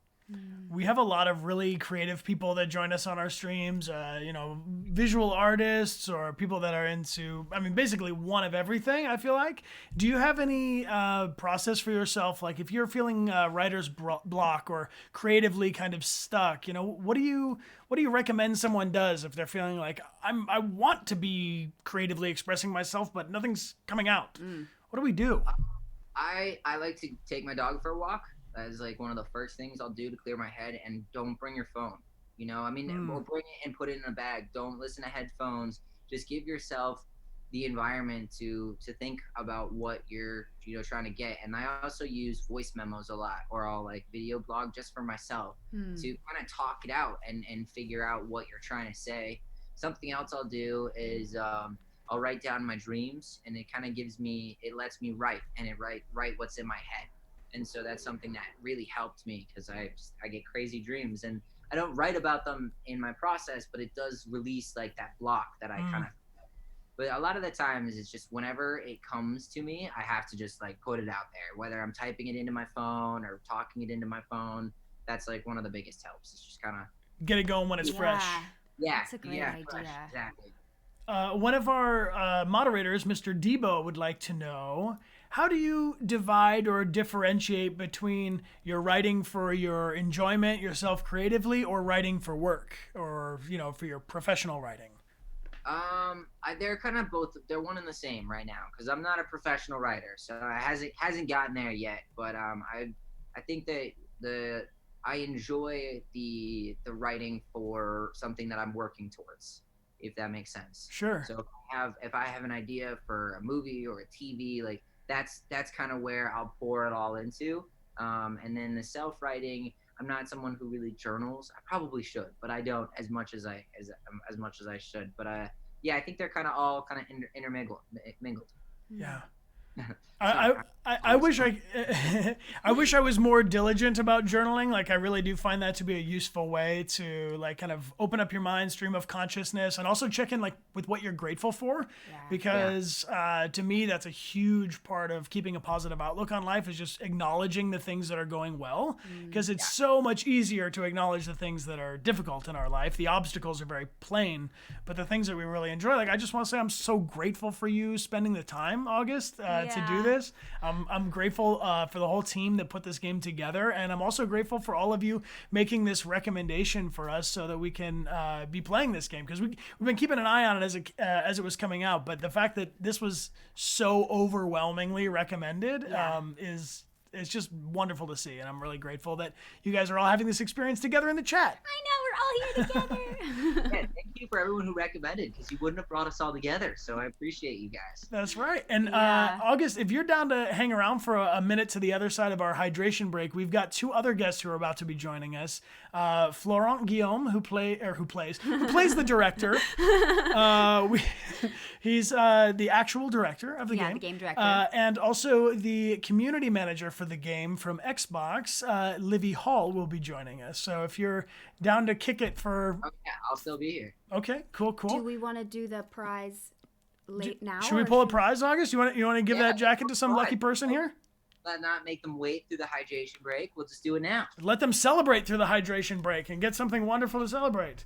We have a lot of really creative people that join us on our streams, visual artists or people that are into, basically one of everything, I feel like. Do you have any process for yourself? Like if you're feeling writer's block or creatively kind of stuck, what do you recommend someone does if they're feeling like I want to be creatively expressing myself, but nothing's coming out? What do we do? I like to take my dog for a walk. That is like one of the first things I'll do to clear my head. And don't bring your phone, or bring it and put it in a bag. Don't listen to headphones. Just give yourself the environment to think about what you're trying to get. And I also use voice memos a lot, or I'll like video blog just for myself to kind of talk it out and figure out what you're trying to say. Something else I'll do is I'll write down my dreams, and it kind of it lets me write what's in my head. And so that's something that really helped me, because I get crazy dreams, and I don't write about them in my process, but it does release like that block that I kind of. But a lot of the times it's just whenever it comes to me, I have to just like put it out there, whether I'm typing it into my phone or talking it into my phone. That's like one of the biggest helps. It's just kind of get it going when it's fresh. Yeah, that's a great idea. Fresh, exactly. One of our moderators, Mr. Debo, would like to know, how do you divide or differentiate between your writing for your enjoyment, yourself creatively, or writing for work, or for your professional writing? They're kind of both. They're one and the same right now, because I'm not a professional writer, so it hasn't gotten there yet. But I think that I enjoy the writing for something that I'm working towards, if that makes sense. Sure. So if I have an idea for a movie or a TV, like that's kind of where I'll pour it all into. And then the self-writing, I'm not someone who really journals. I probably should, but I don't as much as I should. But yeah, I think they're kind of all kind of intermingled. Yeah. I wish I wish I was more diligent about journaling. Like, I really do find that to be a useful way to like kind of open up your mind, stream of consciousness, and also check in like with what you're grateful for. Yeah. Because to me, that's a huge part of keeping a positive outlook on life, is just acknowledging the things that are going well. Because it's so much easier to acknowledge the things that are difficult in our life. The obstacles are very plain, but the things that we really enjoy, like I just want to say I'm so grateful for you spending the time, August, to do this. I'm grateful for the whole team that put this game together, and I'm also grateful for all of you making this recommendation for us so that we can be playing this game, because we've been keeping an eye on it as it was coming out. But the fact that this was so overwhelmingly recommended is it's just wonderful to see, and I'm really grateful that you guys are all having this experience together in the chat. I know, we're all here together. Yeah, thank you for everyone who recommended, because you wouldn't have brought us all together. So I appreciate you guys. That's right. And August, if you're down to hang around for a minute to the other side of our hydration break, we've got two other guests who are about to be joining us. Florent Guillaume, who plays the director. He's the actual director of the game. Yeah, the game director. And also the community manager for the game from Xbox, Livvy Hall, will be joining us. So if you're down to kick it for... Oh, yeah, I'll still be here. Okay, cool. Do we want to do the prize now? Should we pull a prize, August? You want to give that jacket to some prize. lucky person here? Let not make them wait through the hydration break. We'll just do it now. Let them celebrate through the hydration break and get something wonderful to celebrate.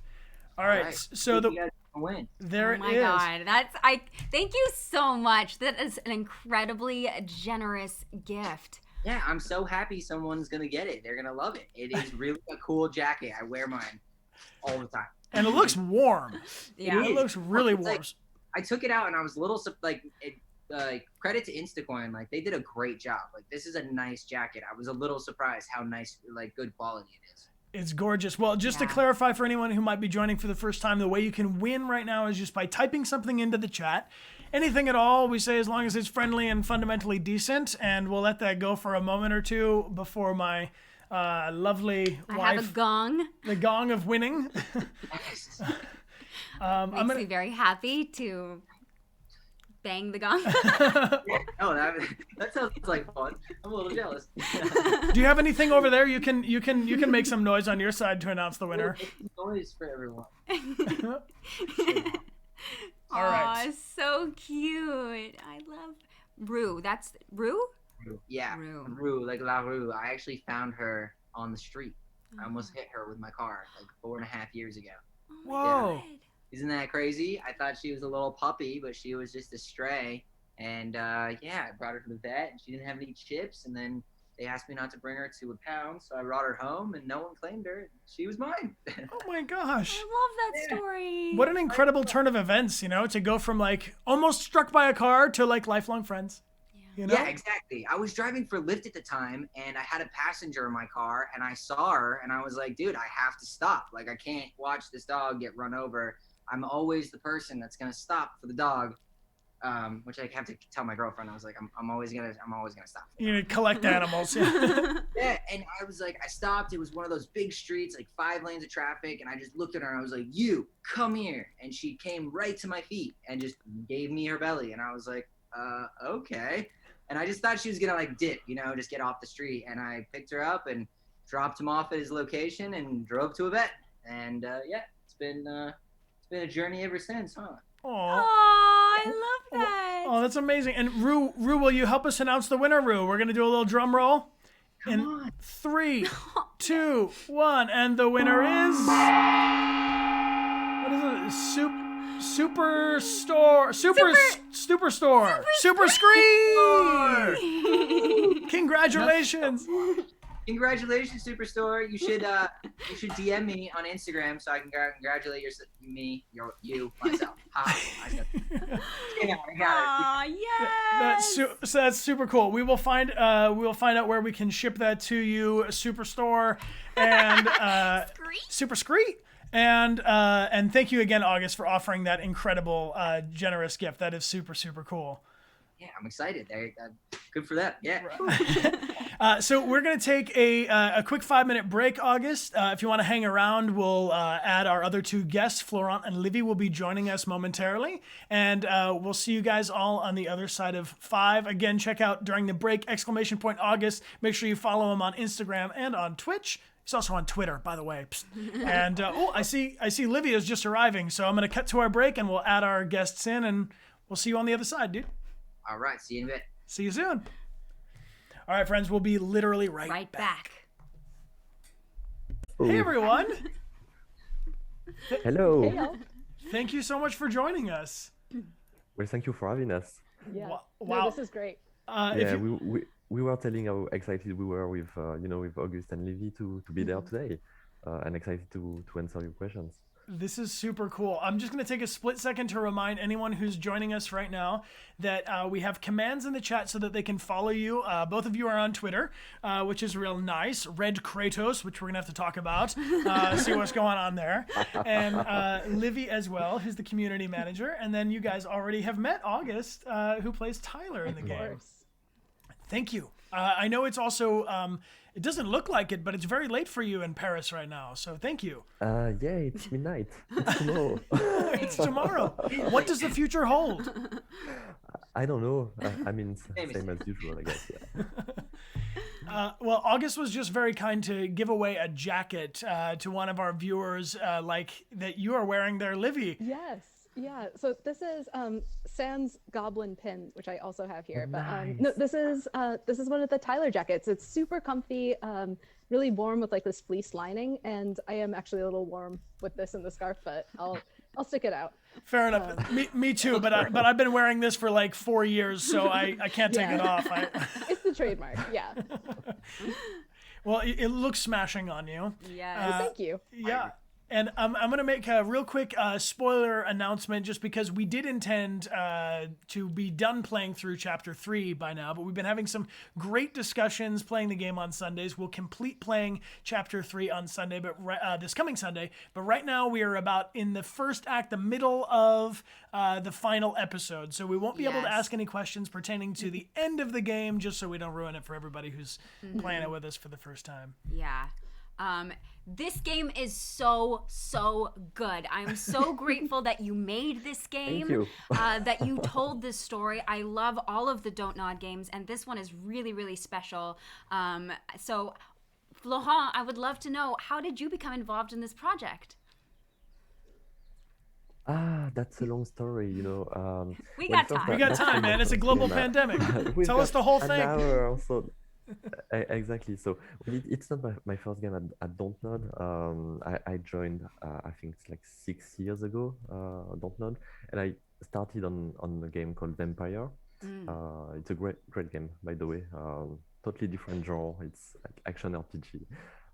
All right. So you guys can win. There it is. Oh my God, thank you so much. That is an incredibly generous gift. Yeah, I'm so happy someone's gonna get it. They're gonna love it. It is really a cool jacket. I wear mine all the time. And it looks warm. Yeah. It looks really warm. Like, I took it out and I was a little credit to Instacoin. Like, they did a great job. Like, this is a nice jacket. I was a little surprised how nice, like, good quality it is. It's gorgeous. Well, just to clarify for anyone who might be joining for the first time, the way you can win right now is just by typing something into the chat. Anything at all, we say, as long as it's friendly and fundamentally decent, and we'll let that go for a moment or two before my lovely wife... I have a gong. The gong of winning. Makes me very happy to bang the gong. Oh, that sounds like fun. I'm a little jealous. Do you have anything over there? You can make some noise on your side to announce the winner. Make some noise for everyone. All right. Aw, so cute. I love Rue. That's Rue? Yeah, Rue, like La Rue. I actually found her on the street. I almost hit her with my car like 4.5 years ago. Whoa. Yeah. Isn't that crazy? I thought she was a little puppy, but she was just a stray. And I brought her to the vet, and she didn't have any chips. And then they asked me not to bring her to a pound, so I brought her home, and no one claimed her. She was mine. Oh my gosh. I love that story. What an incredible turn of events, to go from like almost struck by a car to like lifelong friends. Yeah, exactly. I was driving for Lyft at the time, and I had a passenger in my car, and I saw her, and I was like, dude, I have to stop. Like, I can't watch this dog get run over. I'm always the person that's going to stop for the dog. which I have to tell my girlfriend. I was like, I'm always gonna stop. You know, collect animals. Yeah, and I was like, I stopped. It was one of those big streets, like 5 lanes of traffic, and I just looked at her and I was like, "You come here!" And she came right to my feet and just gave me her belly, and I was like, okay. And I just thought she was gonna like dip, you know, just get off the street, and I picked her up and dropped him off at his location and drove to a vet, and yeah, it's been a journey ever since, huh? Oh, I love that. Oh, that's amazing. And Rue, will you help us announce the winner, Rue? We're going to do a little drum roll. Come on. 3, 2, 1. And the winner is... What is it? Superstore. Super Screen. Congratulations. Congratulations, Superstore. You should DM me on Instagram so I can congratulate you, myself. Hi. Aw, yes. That's super cool. We will find out where we can ship that to you, Superstore, and Super Screet. And thank you again, August, for offering that incredible, generous gift. That is super, super cool. Yeah, I'm excited. Good for that. Yeah. So we're going to take a quick 5-minute break, August. If you want to hang around, we'll add our other 2 guests. Florent and Livvy will be joining us momentarily. And we'll see you guys all on the other side of 5. Again, check out during the break, !August. Make sure you follow him on Instagram and on Twitch. He's also on Twitter, by the way. And I see Livvy is just arriving. So I'm going to cut to our break and we'll add our guests in and we'll see you on the other side, dude. All right. See you in a bit. See you soon. All right, friends, we'll be literally right back. Hey, everyone. Hello. Hey, Thank you so much for joining us. Well, thank you for having us. yeah. Wow. No, this is great. Yeah, we were telling how excited we were with with August and Livvy to be there today, and excited to answer your questions. This is super cool. I'm just going to take a split second to remind anyone who's joining us right now that we have commands in the chat so that they can follow you. Both of you are on Twitter, which is real nice. Red Kratos, which we're going to have to talk about, see what's going on there. And Livvy as well, who's the community manager. And then you guys already have met August, who plays Tyler in the game. Of course. Thank you. I know it's also... it doesn't look like it, but it's very late for you in Paris right now. So thank you. Yeah, it's midnight. It's tomorrow. It's tomorrow. What does the future hold? I don't know. I mean, same as usual, I guess. Yeah. Well, August was just very kind to give away a jacket to one of our viewers, like that you are wearing there, Livvy. Yes. Yeah. So this is Sans Goblin pins, which I also have here. But Nice. no, this is one of the Tyler jackets. It's super comfy, really warm with like this fleece lining, and I am actually a little warm with this and the scarf, but I'll stick it out. Fair enough. Me too. But I've been wearing this for like 4 years, so I can't take it off. It's the trademark. Yeah. Well, it looks smashing on you. Yeah. Thank you. Yeah. And I'm going to make a real quick spoiler announcement just because we did intend to be done playing through Chapter 3 by now, but we've been having some great discussions playing the game on Sundays. We'll complete playing Chapter 3 on Sunday, but this coming Sunday. But right now we are about in the first act, the middle of the final episode. So we won't be able to ask any questions pertaining to the end of the game, just so we don't ruin it for everybody who's playing it with us for the first time. Yeah. This game is so good. I'm so grateful that you made this game. Thank you. That you told this story. I love all of the Don't Nod games, and this one is really special. So, Florent, I would love to know, how did you become involved in this project? That's a long story, We got time. We got time, man. It's a global pandemic. Tell us the whole thing. An hour or so. Exactly. So it's not my first game at Don't Nod. I joined, I think it's like 6 years ago, Don't Nod, and I started on a game called Vampire. It's a great game, by the way. Totally different genre. It's like action RPG,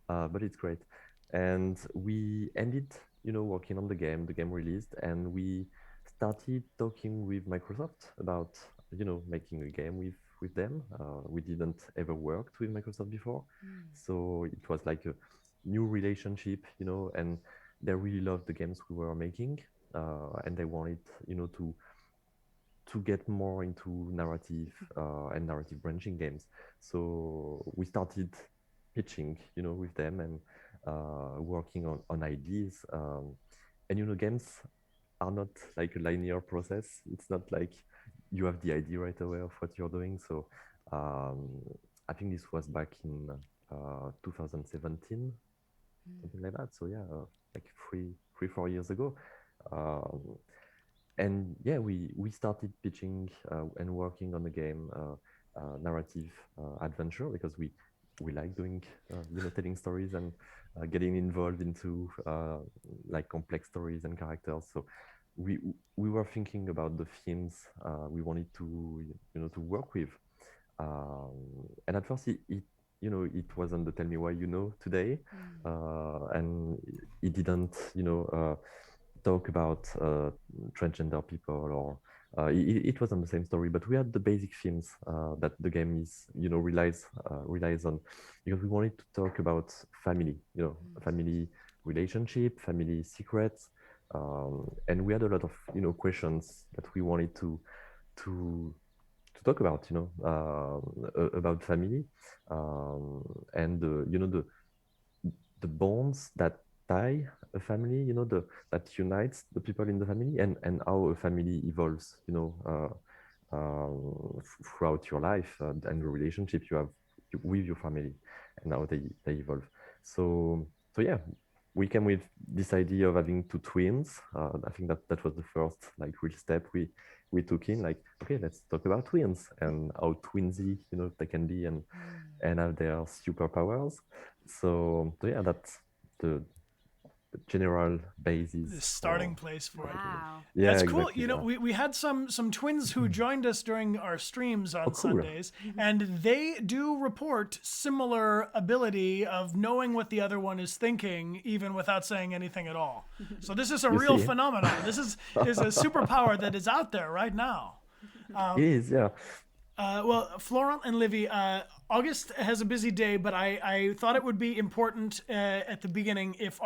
but it's great. And we ended, working on the game. The game released, and we started talking with Microsoft about, making a game with them. We didn't ever worked with Microsoft before, so it was like a new relationship, and they really loved the games we were making, and they wanted, to get more into narrative and narrative branching games. So we started pitching, with them and working on ideas. And games are not like a linear process. It's not like you have the idea right away of what you're doing. So I think this was back in 2017, something like that. So yeah, like 4 years ago. And yeah, we started pitching and working on the game narrative adventure because we like doing telling stories and getting involved into like complex stories and characters. So we were thinking about the themes we wanted to work with. And at first it wasn't the tell me why today, and it didn't talk about transgender people or it wasn't the same story, but we had the basic themes that the game is relies on, because we wanted to talk about family, family relationship, family secrets, and we had a lot of questions that we wanted to talk about, about family, and the bonds that tie a family, that unites the people in the family, and how a family evolves, throughout your life, and the relationship you have with your family and how they evolve. So yeah, we came with this idea of having two twins. I think that was the first like real step we took in, like, okay, let's talk about twins and how twinsy they can be, and have their superpowers. So yeah, that's the general basis. The starting place for it. Wow. Yeah, That's cool. exactly, We had some twins who joined us during our streams on cool. Sundays, and they do report similar ability of knowing what the other one is thinking, even without saying anything at all. So this is a real phenomenon. This is a superpower that is out there right now. It is, yeah. Well, Florent and Livvy, August has a busy day, but I thought it would be important at the beginning if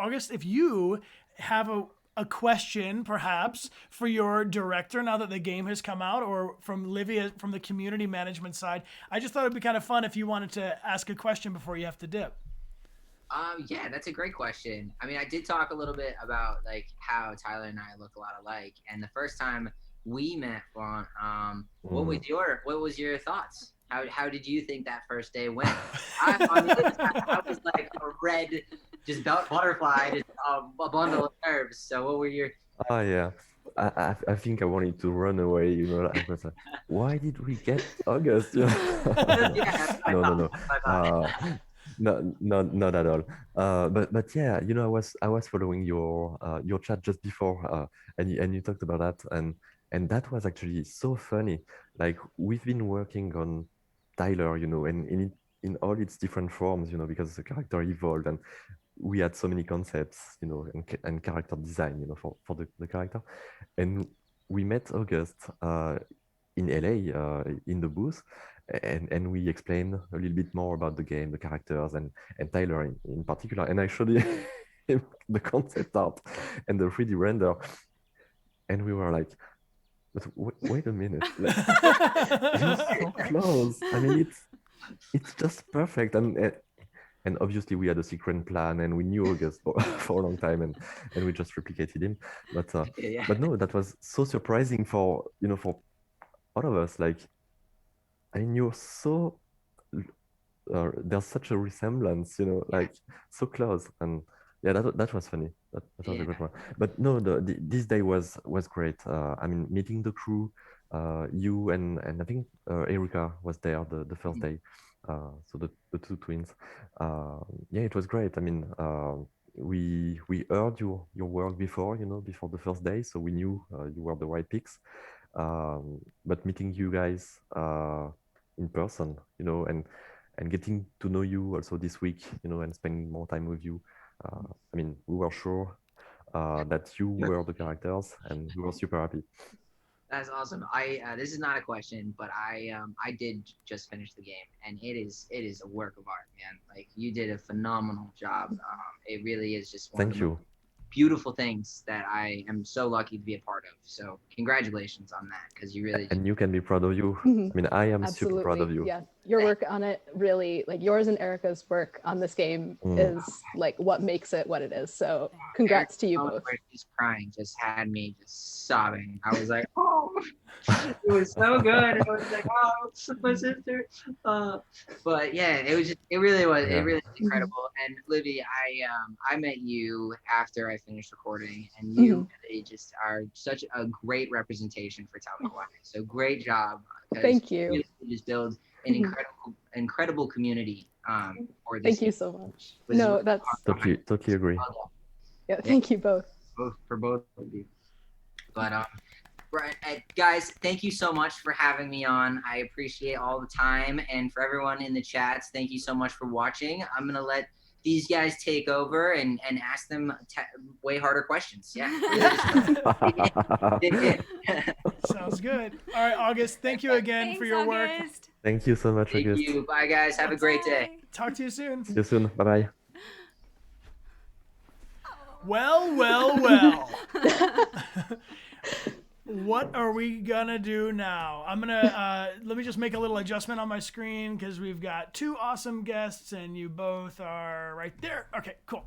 you have a question perhaps for your director now that the game has come out, or from Livvy from the community management side. I just thought it'd be kind of fun if you wanted to ask a question before you have to dip. Yeah, that's a great question. I mean, I did talk a little bit about like how Tyler and I look a lot alike, and the first time we met, Florent, what was your thoughts? How did you think that first day went? I was like a red, just butterfly, just a bundle of nerves. So what were your? Oh yeah, I think I wanted to run away. I was like, why did we get August? Yeah, No. Not at all. But yeah, I was following your chat just before, and you talked about that, and that was actually so funny. Like, we've been working on Tyler, and in all its different forms, because the character evolved, and we had so many concepts, and character design, for the character, and we met August in LA, in the booth, and we explained a little bit more about the game, the characters, and Tyler in particular. And I showed him the concept art and the 3D render, and we were like, but wait a minute, like, you're so close. I mean, it's just perfect. And obviously we had a secret plan, and we knew August for a long time, and we just replicated him. But no, that was so surprising for for all of us. Like, I mean, you're so there's such a resemblance, like so close, and yeah, that was funny. That was a good one. But no, this day was great. I mean, meeting the crew, you and I think Erica was there the first day. So the two twins. Yeah, it was great. I mean, we heard your work before, before the first day, so we knew you were the right picks. But meeting you guys in person, and getting to know you also this week, and spending more time with you. I mean, we were sure that you were the characters, and we were super happy. That's awesome. This is not a question, but I did just finish the game, and it is a work of art, man. Like, you did a phenomenal job. It really is just one Thank you. beautiful things that I am so lucky to be a part of. So congratulations on that, because you really And you can be proud of you. Mhm. I mean, I am super proud of Absolutely. you. Yeah. Your work on it really, like yours and Erica's work on this game is like what makes it what it is. So congrats to you both. Where she's crying just had me just sobbing. I was like, oh, it was so good. I was like, oh, my sister. But yeah, it really was incredible. And Livvy, I met you after I finished recording, and you really just are such a great representation for Tell Me Why. So great job. Thank you. You just build an incredible community for this. Thank you so much. Was No, that's Totally agree. yeah. Thank you both. Both of you. But guys, thank you so much for having me on. I appreciate all the time, and for everyone in the chats, thank you so much for watching. I'm gonna let these guys take over and ask them way harder questions. Yeah. Sounds good. All right, August, thank you again for your work. Thank you so much, Thank August. you. Bye, guys. Have a great day. Talk to you soon. See you soon. Bye-bye. Well. What are we gonna do now? I'm gonna let me just make a little adjustment on my screen because we've got two awesome guests and you both are right there. Okay, cool.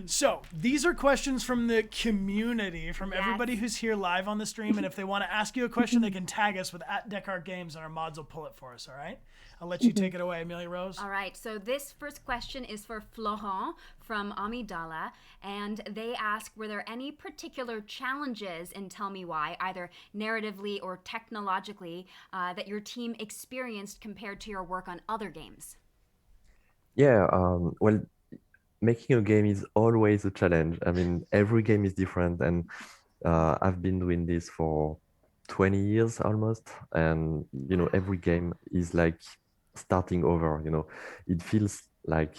So these are questions from the community, from everybody who's here live on the stream, and if they want to ask you a question, they can tag us with @Dechart Games and our mods will pull it for us. All right. I'll let you take it away, Amelia Rose. All right, so this first question is for Florent from Amidala, and they ask, were there any particular challenges in Tell Me Why, either narratively or technologically, that your team experienced compared to your work on other games? Yeah, well, making a game is always a challenge. I mean, every game is different, and I've been doing this for 20 years almost, and every game is like starting over. It feels like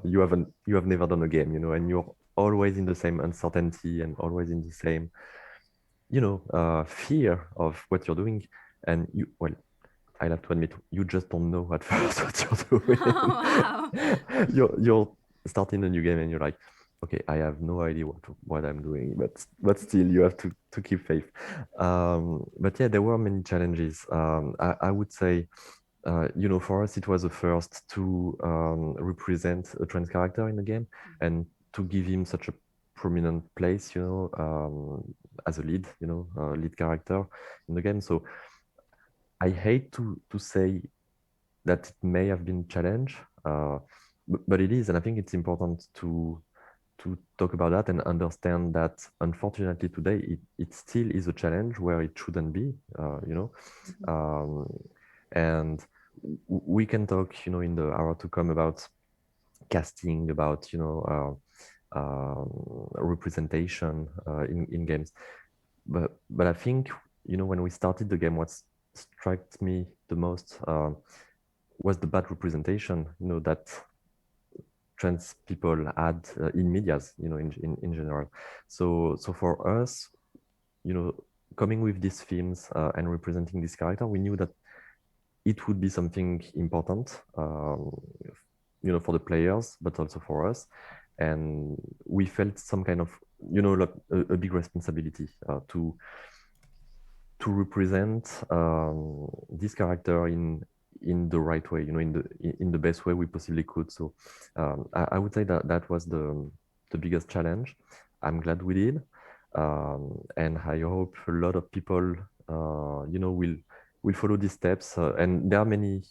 you have never done a game, and you're always in the same uncertainty and always in the same fear of what you're doing. And I have to admit, you just don't know at first what you're doing. Oh, wow. You're starting a new game and you're like, okay, I have no idea what I'm doing, but still you have to keep faith. But yeah, there were many challenges. I would say, for us, it was the first to represent a trans character in the game and to give him such a prominent place, as a lead, lead character in the game. So I hate to say that it may have been a challenge, but it is, and I think it's important to talk about that and understand that unfortunately today it still is a challenge where it shouldn't be, and we can talk, in the hour to come about casting, about representation in games, but I think when we started the game, what struck me the most was the bad representation that trans people had in medias, in general. So for us, coming with these themes and representing this character, we knew that it would be something important, for the players, but also for us. And we felt some kind of, a big responsibility to represent this character in the right way, in the best way we possibly could. So I would say that was the biggest challenge. I'm glad we did, and I hope a lot of people, will follow these steps. And there are many,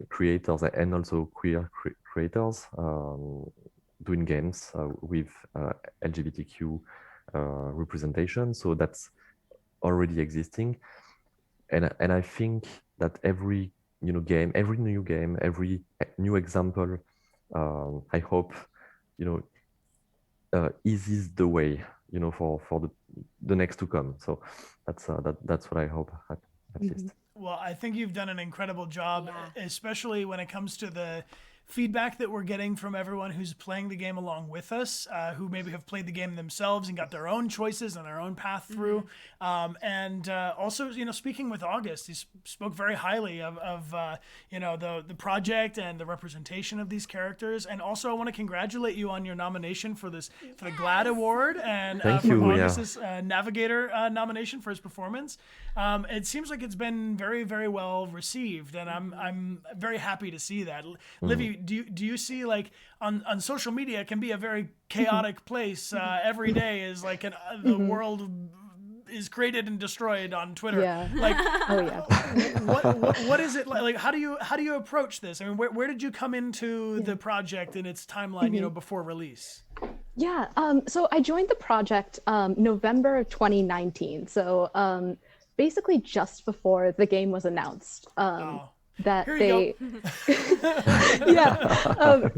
creators and also queer creators doing games with LGBTQ representation. So that's already existing, and I think that every game, every new game, every new example, I hope eases the way for the next to come. So that's what I hope at least. Well, I think you've done an incredible job, especially when it comes to the feedback that we're getting from everyone who's playing the game along with us, who maybe have played the game themselves and got their own choices and their own path through. And also, speaking with August, he spoke very highly of the project and the representation of these characters. And also, I want to congratulate you on your nomination for the GLAD Award and Thank for you, August's Navigator nomination for his performance. It seems like it's been very, very well received, and I'm very happy to see that. Livvy, do you see, like, on social media, it can be a very chaotic place. Every day is like the world is created and destroyed on Twitter. Yeah. Like, Oh yeah. what is it like? Like, how do you approach this? I mean, where did you come into the project and its timeline, before release? Yeah. So I joined the project November of 2019. So basically just before the game was announced. That Here they you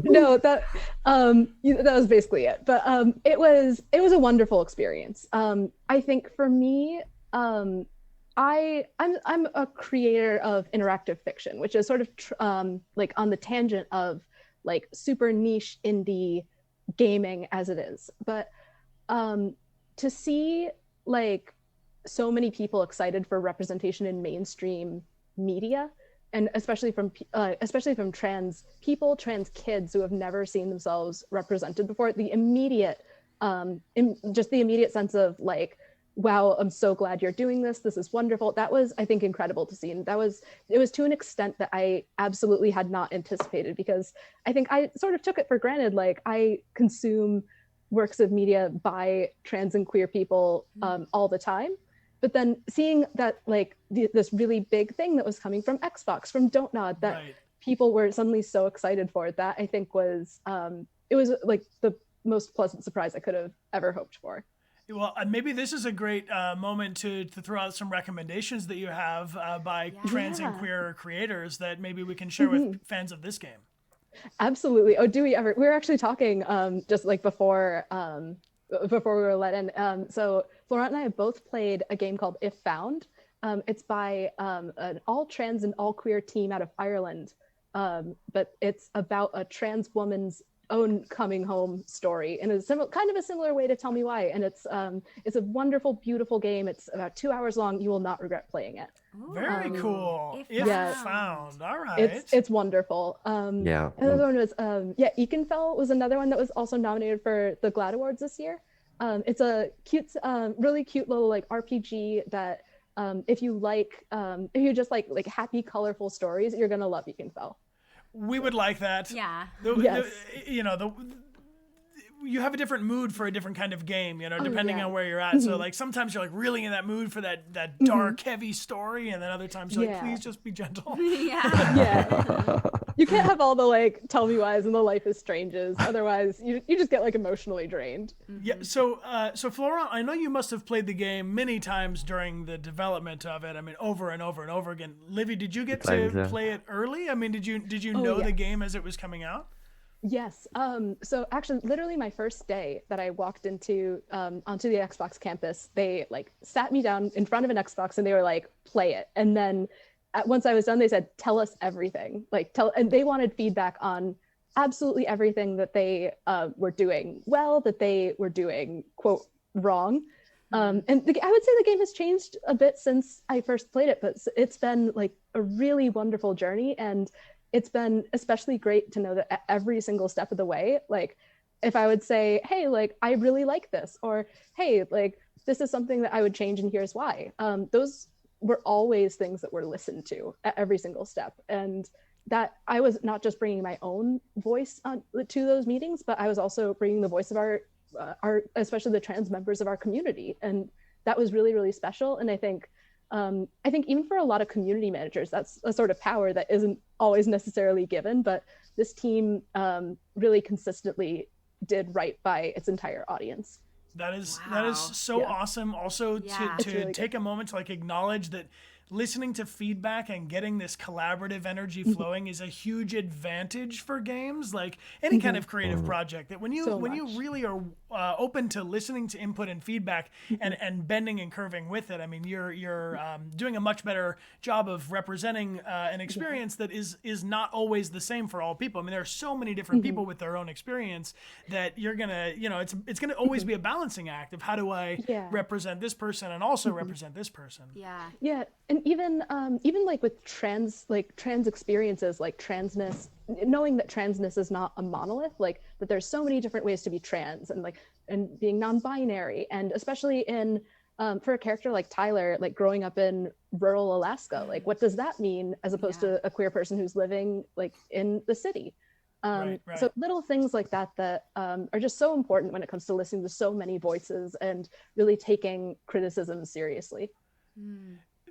no, that was basically it. But it was a wonderful experience. I think for me, I'm a creator of interactive fiction, which is sort of like on the tangent of like super niche indie gaming as it is. But to see like so many people excited for representation in mainstream media, and especially from trans people, trans kids who have never seen themselves represented before, the immediate sense of like, wow, I'm so glad you're doing this. This is wonderful. That was, I think, incredible to see. And it was to an extent that I absolutely had not anticipated, because I think I sort of took it for granted. Like, I consume works of media by trans and queer people all the time. But then seeing that, like, this really big thing that was coming from Xbox, from Don't Nod, that people were suddenly so excited for, that I think was, it was like the most pleasant surprise I could have ever hoped for. Well, maybe this is a great moment to throw out some recommendations that you have by trans and queer creators that maybe we can share with fans of this game. Absolutely. Oh, do we ever? We were actually talking just like before we were let in. So Florent and I have both played a game called If Found. It's by an all trans and all queer team out of Ireland, but it's about a trans woman's own coming home story in a similar way to Tell Me Why. And it's a wonderful, beautiful game. It's about 2 hours long. You will not regret playing it. Very cool. If Found. All right. It's wonderful. Another one was Ekenfell was another one that was also nominated for the GLAD Awards this year. It's a cute, really cute little like RPG that if you just like happy, colorful stories, you're gonna love Ekenfell. We would like that. Yeah. You have a different mood for a different kind of game, depending on where you're at. So like sometimes you're like really in that mood for that dark, heavy story, and then other times you're like, please just be gentle. You can't have all the like Tell Me Whys and the Life is Stranges. Otherwise, you just get like emotionally drained. Yeah. So Florent, I know you must have played the game many times during the development of it. I mean, over and over and over again. Livvy, did you get to play it early? I mean, did you know the game as it was coming out? Yes. So actually, literally my first day that I walked onto the Xbox campus, they like sat me down in front of an Xbox and they were like, play it. And then once I was done, they said, tell us everything. And they wanted feedback on absolutely everything that they were doing well, that they were doing, quote, wrong. I would say the game has changed a bit since I first played it, but it's been like a really wonderful journey. And it's been especially great to know that at every single step of the way, like if I would say, hey, like, I really like this, or hey, like, this is something that I would change and here's why. Those were always things that were listened to at every single step. And that I was not just bringing my own voice to those meetings, but I was also bringing the voice of our especially the trans members of our community. And that was really, really special. And I think even for a lot of community managers, that's a sort of power that isn't always necessarily given, but this team really consistently did right by its entire audience. That is so awesome. Also to really take a moment to like acknowledge that listening to feedback and getting this collaborative energy flowing is a huge advantage for games, like any kind of creative project. That when you really are open to listening to input and feedback and bending and curving with it, I mean, you're doing a much better job of representing an experience that is not always the same for all people. I mean, there are so many different people with their own experience that you're gonna, it's gonna always be a balancing act of how do I represent this person and also represent this person. Yeah, and even like with trans experiences, like transness, knowing that transness is not a monolith, like that there's so many different ways to be trans and being non-binary, and especially in for a character like Tyler, like growing up in rural Alaska, like what does that mean as opposed to a queer person who's living like in the city? So little things like that are just so important when it comes to listening to so many voices and really taking criticism seriously.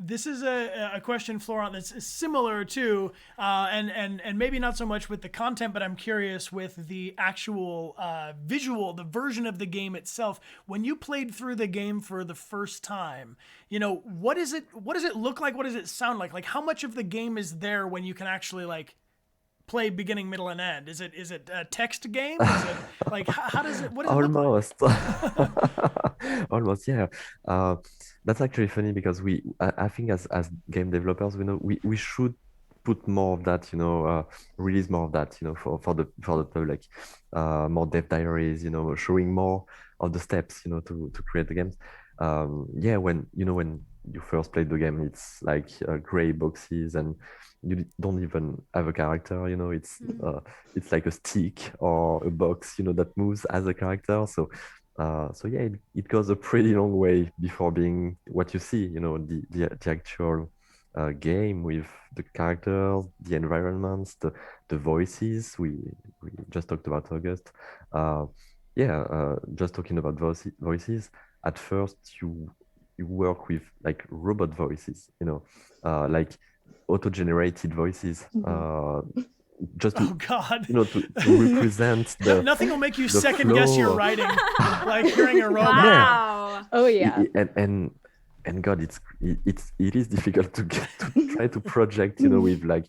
This is a question, Florent, that's similar to, and maybe not so much with the content, but I'm curious with the actual visual, the version of the game itself. When you played through the game for the first time, what does it look like? What does it sound like? Like how much of the game is there when you can actually like play beginning, middle, and end? Is it a text game? Is it like how does it? What does Almost. it look like? Almost, yeah. That's actually funny because I think as game developers, we should put more of that, release more of that, for the public, more dev diaries, showing more of the steps, to create the games. When you first played the game, it's like gray boxes and you don't even have a character, it's like a stick or a box, that moves as a character. So it goes a pretty long way before being what you see, the actual game with the characters, the environments, the voices. We just talked about August. Just talking about voices. At first, you work with like robot voices, like auto-generated voices. Just to, God. To represent the nothing will make you the second guess your flow. writing like hearing a robot. Wow. Oh yeah. And God, it is difficult to try to project, with like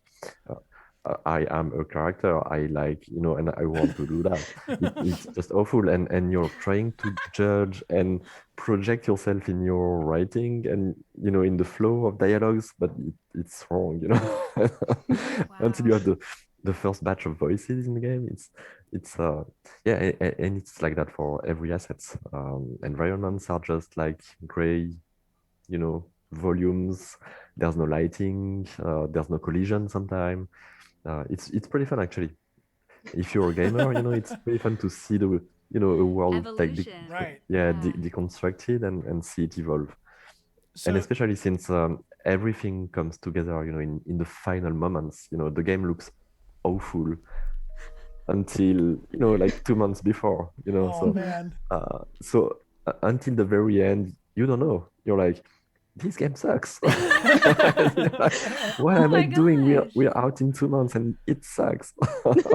I am a character, I like, and I want to do that. It's just awful, and you're trying to judge and project yourself in your writing and in the flow of dialogues, but it's wrong, until you have the first batch of voices in the game. And it's like that for every assets. Environments are just like gray, volumes. There's no lighting. There's no collision sometimes. It's pretty fun actually. If you're a gamer, it's pretty fun to see a world Evolution. deconstructed and see it evolve. And especially since everything comes together, in the final moments. The game looks awful until like 2 months before. Man. So until the very end, you don't know. You're like, this game sucks. What am I doing? We're out in 2 months and it sucks.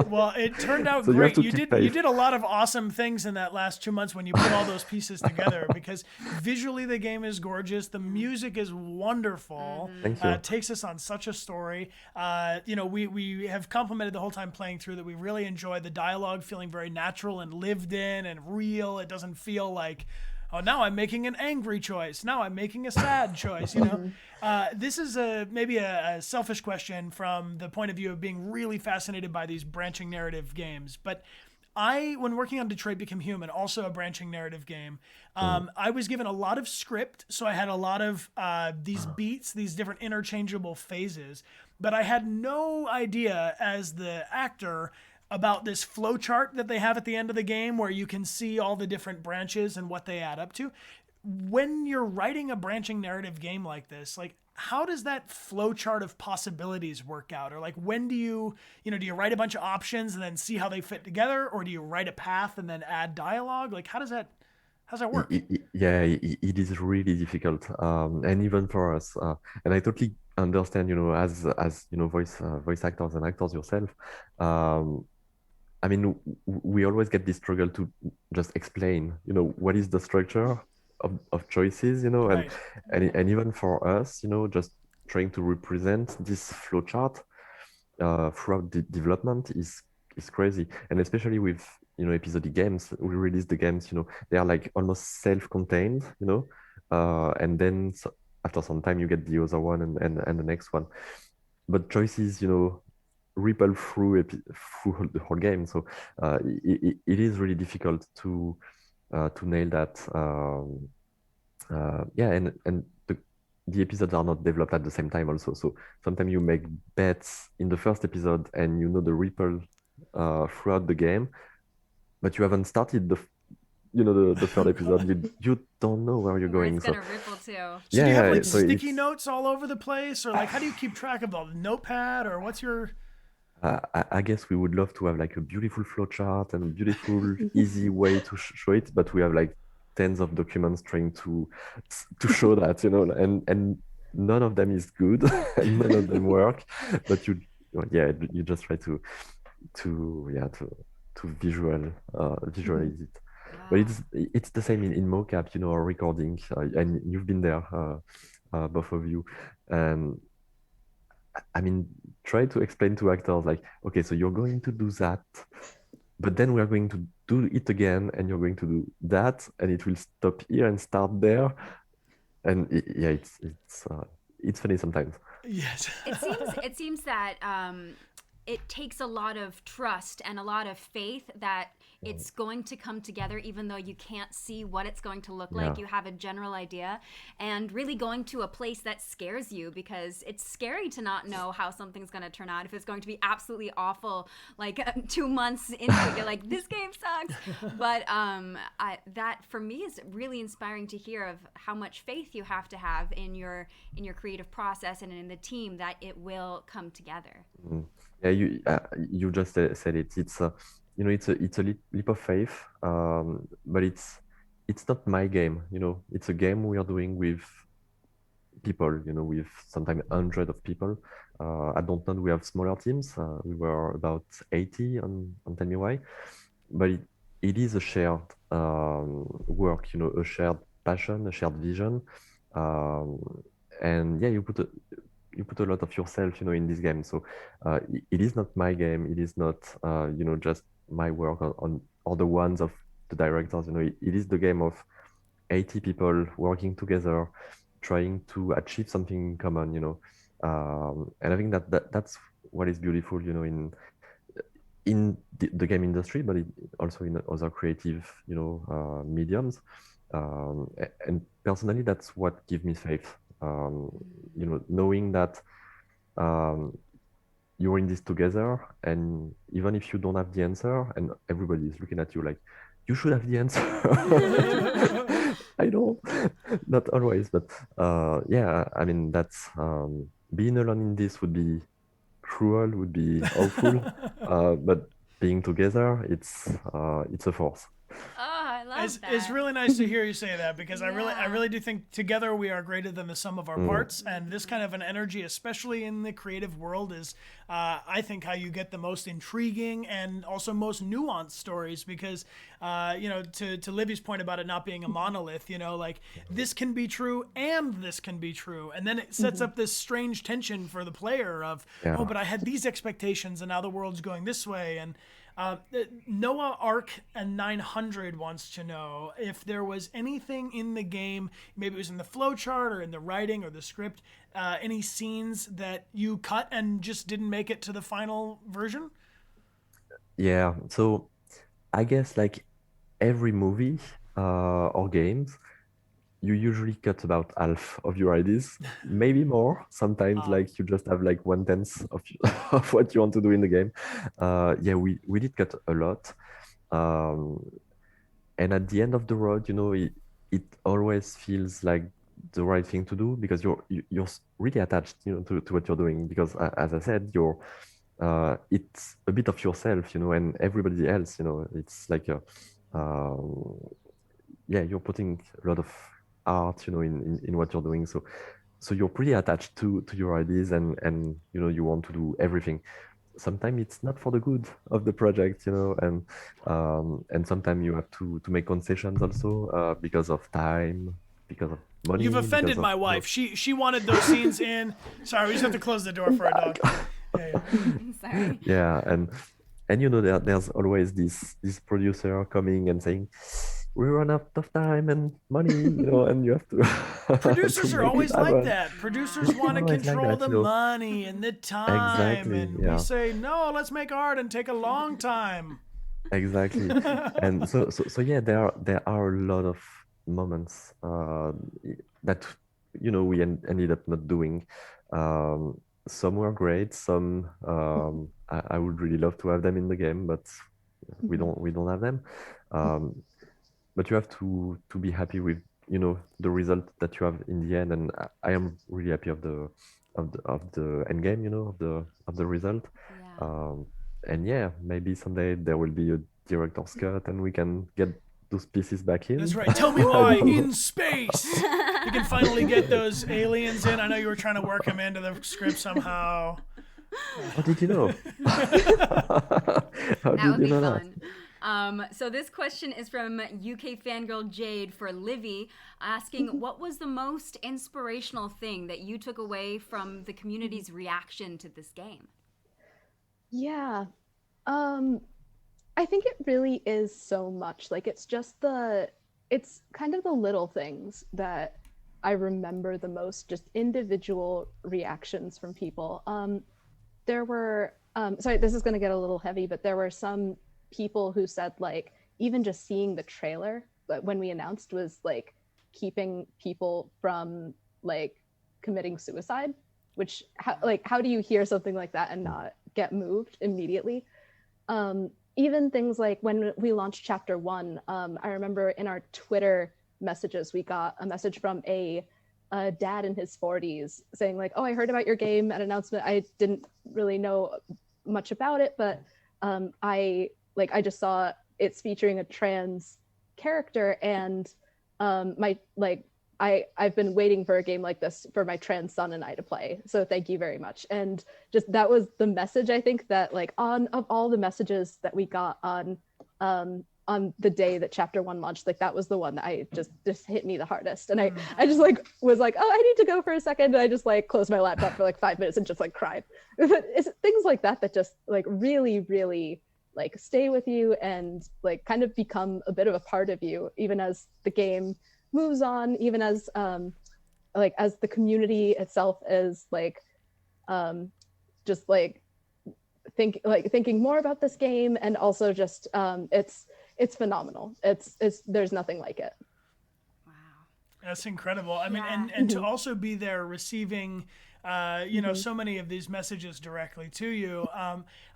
Well, it turned out So great. You did a lot of awesome things in that last 2 months when you put all those pieces together, because visually the game is gorgeous. The music is wonderful. Thank you. It takes us on such a story. We have complimented the whole time playing through that we really enjoy the dialogue feeling very natural and lived in and real. It doesn't feel like, oh, now I'm making an angry choice. Now I'm making a sad choice. This is maybe a selfish question from the point of view of being really fascinated by these branching narrative games. But when working on Detroit Become Human, also a branching narrative game, I was given a lot of script. So I had a lot of these beats, these different interchangeable phases. But I had no idea as the actor about this flow chart that they have at the end of the game where you can see all the different branches and what they add up to. When you're writing a branching narrative game like this, like how does that flow chart of possibilities work out? Or like when do you write a bunch of options and then see how they fit together? Or do you write a path and then add dialogue? Like how does that work? It is really difficult, and even for us. And I totally understand, as voice actors and actors yourself. I mean, we always get this struggle to just explain, what is the structure of choices, Right. and even for us, just trying to represent this flowchart throughout the development is crazy. And especially with episodic games, we release the games, they are like almost self-contained, and then after some time you get the other one and the next one. But choices, ripple through the whole game. So it is really difficult to nail that. Yeah, and the episodes are not developed at the same time also. So sometimes you make bets in the first episode and the ripple throughout the game, but you haven't started the third episode. You don't know where you're Where going. it's So gonna ripple too. So do you have like so sticky it's notes all over the place, or like how do you keep track of the notepad, or what's your? I guess we would love to have like a beautiful flowchart and a beautiful, easy way to show it, but we have like tens of documents trying to show that, and none of them is good, and none of them work. But you just try to visualize it. But it's the same in mocap, or recording, and you've been there, both of you, and I mean, try to explain to actors like, okay, so you're going to do that, but then we are going to do it again, and you're going to do that, and it will stop here and start there, and it's funny sometimes. Yes. It seems that it takes a lot of trust and a lot of faith that it's going to come together, even though you can't see what it's going to look like. Yeah. You have a general idea, and really going to a place that scares you, because it's scary to not know how something's going to turn out. If it's going to be absolutely awful, like 2 months into it, you're like, this game sucks. But that for me is really inspiring to hear of how much faith you have to have in your creative process and in the team that it will come together. Yeah, you just said it. It's it's a leap of faith, but it's not my game. It's a game we are doing with people. With sometimes hundreds of people. I don't know. We have smaller teams. We were about 80 on Tell Me Why, but it is a shared work. A shared passion, a shared vision, and yeah, you put a lot of yourself, in this game. So it is not my game. It is not, just my work on or the ones of the directors. It is the game of 80 people working together, trying to achieve something in common. And I think that's what is beautiful, in the game industry, but also in other creative, mediums. And personally, that's what gives me faith. Knowing that you're in this together, and even if you don't have the answer, and everybody is looking at you like, you should have the answer. I know, not always, but yeah, I mean, that's being alone in this would be cruel, would be awful, but being together, it's a force. Oh, I love that. It's really nice to hear you say that, because I Yeah. really do think together we are greater than the sum of our parts, and this kind of an energy, especially in the creative world, is I think how you get the most intriguing and also most nuanced stories, because to Livvy's point about it not being a monolith, like this can be true and this can be true, and then it sets up this strange tension for the player of, Yeah. oh, but I had these expectations and now the world's going this way. And Noah Arc and 900 wants to know if there was anything in the game, maybe it was in the flowchart or in the writing or the script, any scenes that you cut and just didn't make it to the final version? Yeah, so I guess like every movie or games, you usually cut about half of your ideas, maybe more. Sometimes like you just have like 1/10 of of what you want to do in the game. Yeah, we did cut a lot. And at the end of the road, it always feels like the right thing to do, because you're really attached, to what you're doing, because as I said, it's a bit of yourself, and everybody else, it's like yeah, you're putting a lot of art, in what you're doing. So you're pretty attached to your ideas, and you want to do everything. Sometimes it's not for the good of the project, and sometimes you have to make concessions also, because of time, because of money. You've offended because of, my wife. She wanted those scenes in. Sorry, we just have to close the door for a dog. Yeah. Sorry. Yeah, and there's always this producer coming and saying, we run out of time and money, and you have to Producers to are make always it like happen. that. Producers want to Always like control that, the money and the time, Exactly, and we yeah. say no. Let's make art and take a long time. Exactly. And so yeah, there are a lot of moments that we ended up not doing. Some were great, some I would really love to have them in the game, but we don't have them. But you have to be happy with the result that you have in the end, and I am really happy of the end game, of the result. Yeah. And yeah, maybe someday there will be a director's cut and we can get those pieces back in. That's right. Tell me why in space. You can finally get those aliens in. I know you were trying to work them into the script somehow. How did you know? How That did would you be know that? fun. So this question is from UK fangirl Jade for Livvy, asking, what was the most inspirational thing that you took away from the community's reaction to this game? Yeah. I think it really is so much. Like it's kind of the little things that I remember the most, just individual reactions from people. There were, sorry, this is going to get a little heavy, but there were some people who said like, even just seeing the trailer when we announced was like keeping people from like committing suicide, which how do you hear something like that and not get moved immediately? Even things like when we launched chapter 1, I remember in our Twitter messages, we got a message from a dad in his 40s saying like, oh, I heard about your game at announcement. I didn't really know much about it, but I just saw it's featuring a trans character, and I've been waiting for a game like this for my trans son and I to play. So thank you very much. And just that was the message, I think, that like of all the messages that we got on the day that chapter 1 launched, like that was the one that I just hit me the hardest. And I just like was like, oh, I need to go for a second. And I just like closed my laptop for like 5 minutes and just like cried. But it's things like that that just like really, really like stay with you and like kind of become a bit of a part of you, even as the game moves on, even as as the community itself is like just like thinking more about this game, and also just it's phenomenal. It's there's nothing like it. Wow. That's incredible. I mean, Yeah. and to also be there receiving so many of these messages directly to you.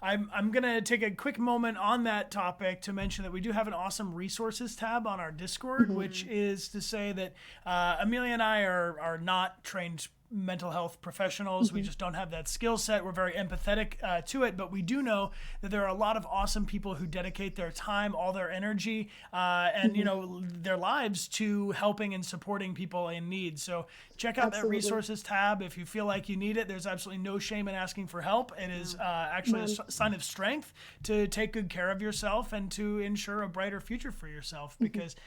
I'm going to take a quick moment on that topic to mention that we do have an awesome resources tab on our Discord, which is to say that Amelia and I are not trained mental health professionals. We just don't have that skill set. We're very empathetic to it, but we do know that there are a lot of awesome people who dedicate their time, all their energy, and their lives to helping and supporting people in need. So check out that resources tab if you feel like you need it. There's absolutely no shame in asking for help. It is actually a sign of strength to take good care of yourself and to ensure a brighter future for yourself, because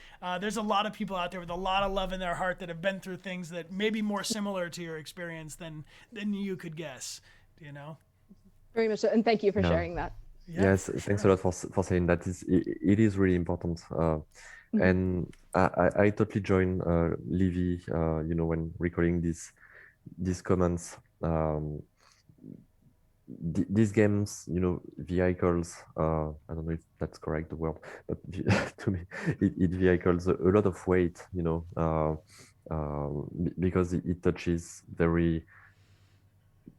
there's a lot of people out there with a lot of love in their heart that have been through things that may be more similar to your experience than you could guess, Very much so, and thank you for No. sharing that. Yes, thanks a lot for saying that. It is really important. And I totally join Livvy, when recording these comments. These games, vehicles, I don't know if that's correct, the word, but to me, it vehicles a lot of weight, because it touches very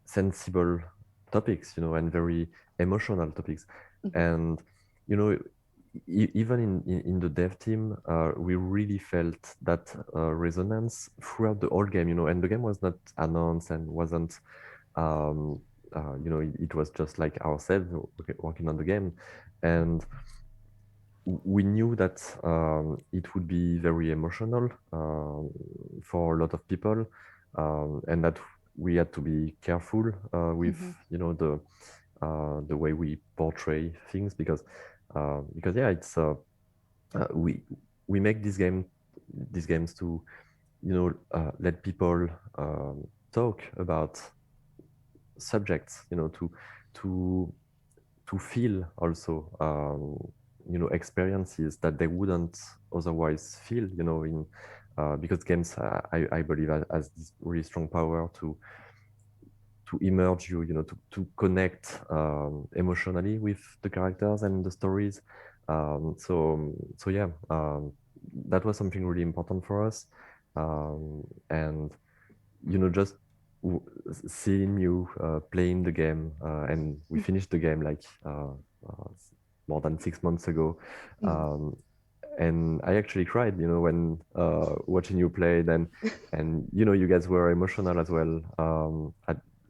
sensible topics, and very emotional topics. And, even in the dev team, we really felt that resonance throughout the whole game, and the game was not announced and wasn't, it was just like ourselves working on the game. And we knew that it would be very emotional for a lot of people, and that we had to be careful with the way we portray things, because yeah, it's we make these games to let people talk about subjects, to feel also, experiences that they wouldn't otherwise feel, in because games, I believe, has this really strong power to immerse you, to connect emotionally with the characters and the stories. So yeah, that was something really important for us, and just seeing you playing the game, and we finished the game like more than 6 months ago. And I actually cried, when watching you play. And you guys were emotional as well.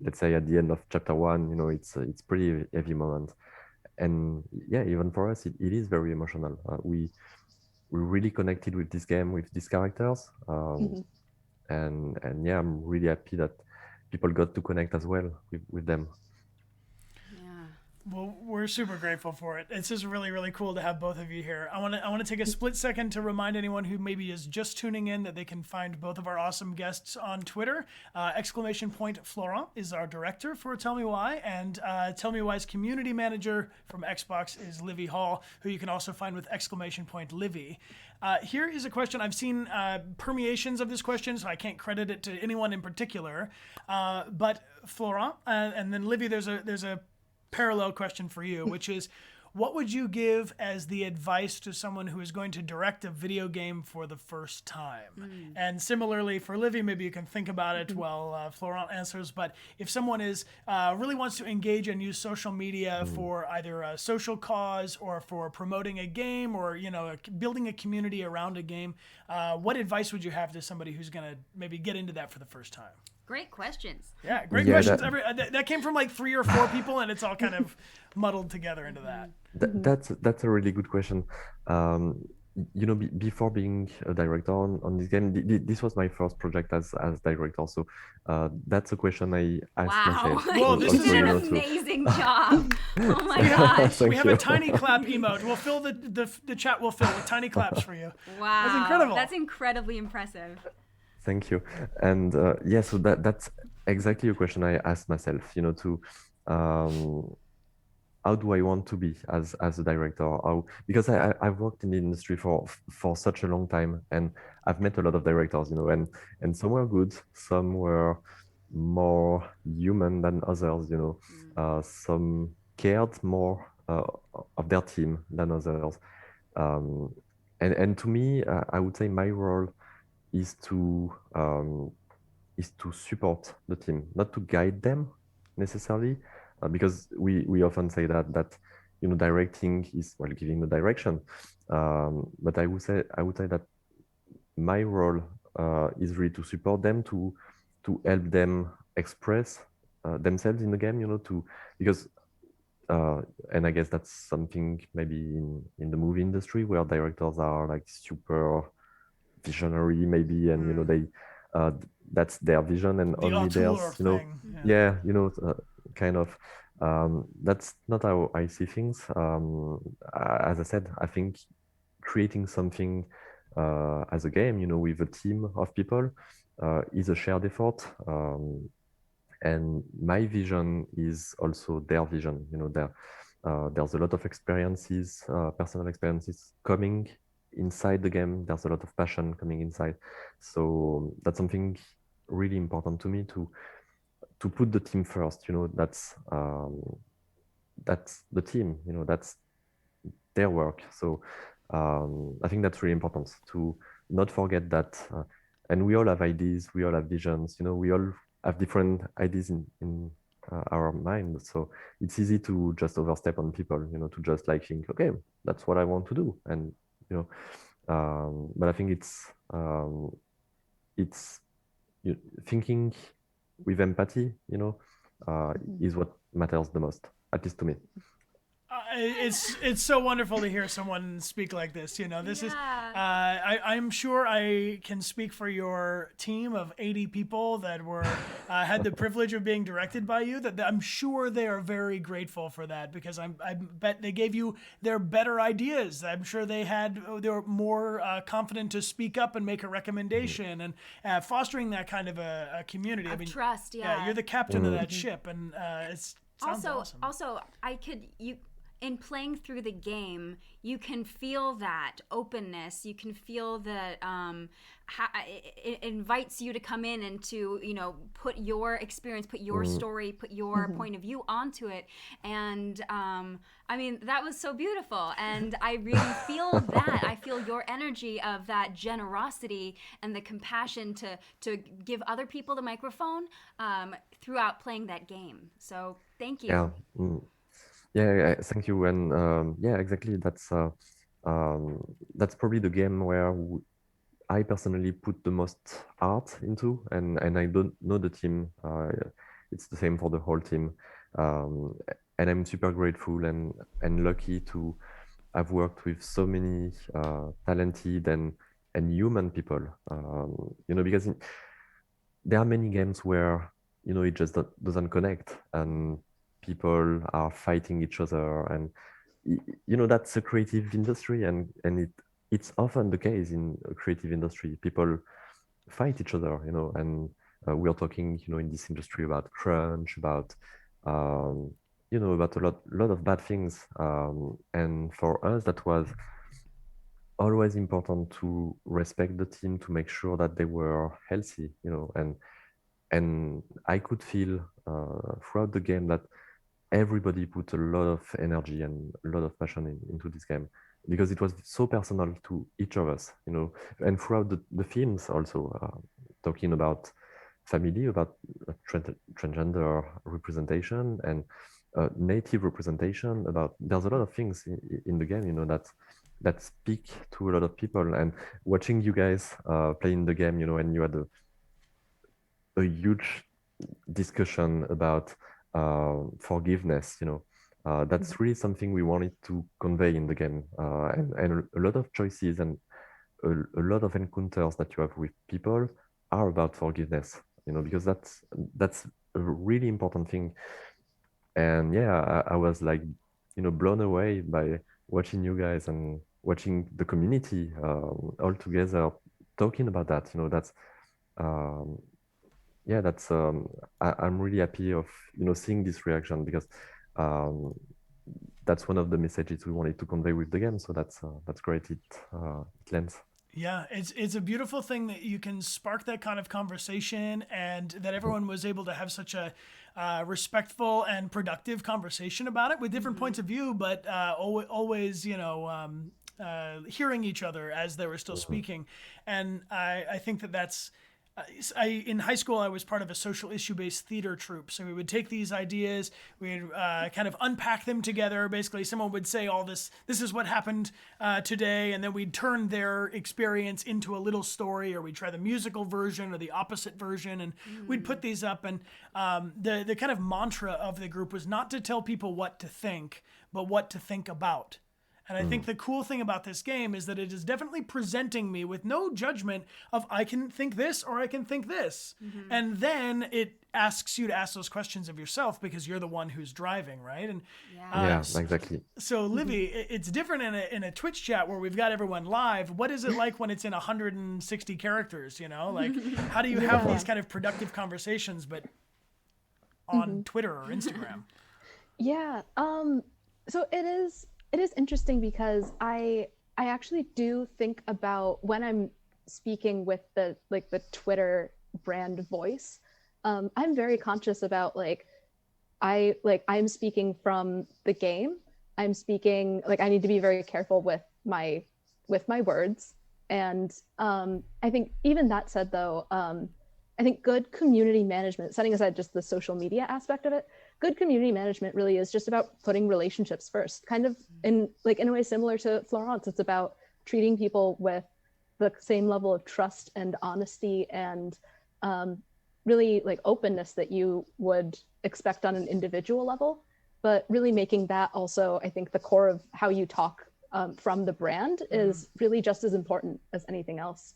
Let's say at the end of chapter 1, it's pretty heavy moment. And yeah, even for us, it is very emotional. We really connected with this game, with these characters. And yeah, I'm really happy that people got to connect as well with them. Well, we're super grateful for it. It's just really, really cool to have both of you here. I want to take a split second to remind anyone who maybe is just tuning in that they can find both of our awesome guests on Twitter. !Florent is our director for Tell Me Why, and Tell Me Why's community manager from Xbox is Livvy Hall, who you can also find with !Livvy. Here is a question. I've seen permeations of this question, so I can't credit it to anyone in particular. But Florent, and then Livvy, there's a parallel question for you, which is, what would you give as the advice to someone who is going to direct a video game for the first time? And similarly for Livvy, maybe you can think about it while Florent answers, but if someone is really wants to engage and use social media for either a social cause or for promoting a game, or building a community around a game, what advice would you have to somebody who's going to maybe get into that for the first time? Great questions. Yeah, great questions. That came from like 3 or 4 people, and it's all kind of muddled together into that. That's a really good question. Before being a director on this game, this was my first project as director. So that's a question I asked myself. Wow, you did an amazing job. Oh my gosh. We have a tiny clap emote. We'll fill the chat. We'll fill with tiny claps for you. Wow, that's incredible. That's incredibly impressive. Thank you. And yeah, so that's exactly a question I asked myself, to how do I want to be as a director? Because I've worked in the industry for such a long time, and I've met a lot of directors, and some were good, some were more human than others, some cared more of their team than others. And to me, I would say my role is to support the team, not to guide them necessarily, because we often say that directing is giving the direction, but I would say that my role is really to support them, to help them express themselves in the game, because and I guess that's something maybe in the movie industry where directors are like super visionary maybe, and they that's their vision and the only theirs, kind of. That's not how I see things. As I said, I think creating something as a game, with a team of people, is a shared effort. And my vision is also their vision. There's a lot of experiences, personal experiences coming inside the game. There's a lot of passion coming inside. So that's something really important to me, to put the team first. That's the team. That's their work. So I think that's really important to not forget that. And we all have ideas. We all have visions. We all have different ideas in our mind. So it's easy to just overstep on people. To just think, okay, that's what I want to do, and but I think it's thinking with empathy, is what matters the most, at least to me. It's so wonderful to hear someone speak like this. You know, this is. I'm sure I can speak for your team of 80 people that were had the privilege of being directed by you. That I'm sure they are very grateful for that, because I bet they gave you their better ideas. I'm sure they were more confident to speak up and make a recommendation, and fostering that kind of a community. Of trust. Yeah. You're the captain of that ship, and it's. Sounds awesome. Also, in playing through the game, you can feel that openness. You can feel that it invites you to come in and to, put your experience, put your story, put your point of view onto it. And that was so beautiful. And I really feel that. I feel your energy of that generosity and the compassion to give other people the microphone throughout playing that game. So thank you. Yeah. Yeah, thank you. And yeah, exactly. That's probably the game where I personally put the most art into, and I don't know the team. It's the same for the whole team, and I'm super grateful and lucky to have worked with so many talented and human people. Because there are many games where it just doesn't connect, and people are fighting each other, and that's a creative industry, and it's often the case in a creative industry. People fight each other, and we are talking, in this industry about crunch, about about a lot of bad things, and for us that was always important to respect the team, to make sure that they were healthy, and I could feel throughout the game that everybody put a lot of energy and a lot of passion into this game, because it was so personal to each of us, and throughout the themes also, talking about family, about transgender representation and native representation, there's a lot of things in the game, that speak to a lot of people. And watching you guys playing the game, and you had a huge discussion about forgiveness, that's really something we wanted to convey in the game, and a lot of choices and a lot of encounters that you have with people are about forgiveness, because that's a really important thing. And yeah, I was like, blown away by watching you guys and watching the community all together talking about that. That's yeah, that's I'm really happy of seeing this reaction, because that's one of the messages we wanted to convey with the game. So that's great. It lands. Yeah, it's a beautiful thing that you can spark that kind of conversation, and that everyone was able to have such a respectful and productive conversation about it with different points of view, but always hearing each other as they were still speaking. And I think that's. In high school, I was part of a social issue-based theater troupe. So we would take these ideas, we'd kind of unpack them together. Basically, someone would say all this is what happened today, and then we'd turn their experience into a little story, or we'd try the musical version or the opposite version, and we'd put these up. And the kind of mantra of the group was not to tell people what to think, but what to think about. And I think the cool thing about this game is that it is definitely presenting me with no judgment of I can think this or I can think this. And then it asks you to ask those questions of yourself, because you're the one who's driving, right? And yeah, exactly. So Livvy, it's different in a Twitch chat where we've got everyone live. What is it like when it's in 160 characters, Like, how do you have these kind of productive conversations, but on Twitter or Instagram? Yeah, so it is interesting, because I actually do think about when I'm speaking with the Twitter brand voice. I'm very conscious about I'm speaking from the game. I'm speaking I need to be very careful with my words. And I think even that said, though, I think good community management, setting aside just the social media aspect of it, good community management really is just about putting relationships first, kind of in a way similar to Florent. It's about treating people with the same level of trust and honesty and really openness that you would expect on an individual level. but really making that also, I think, the core of how you talk from the brand is really just as important as anything else.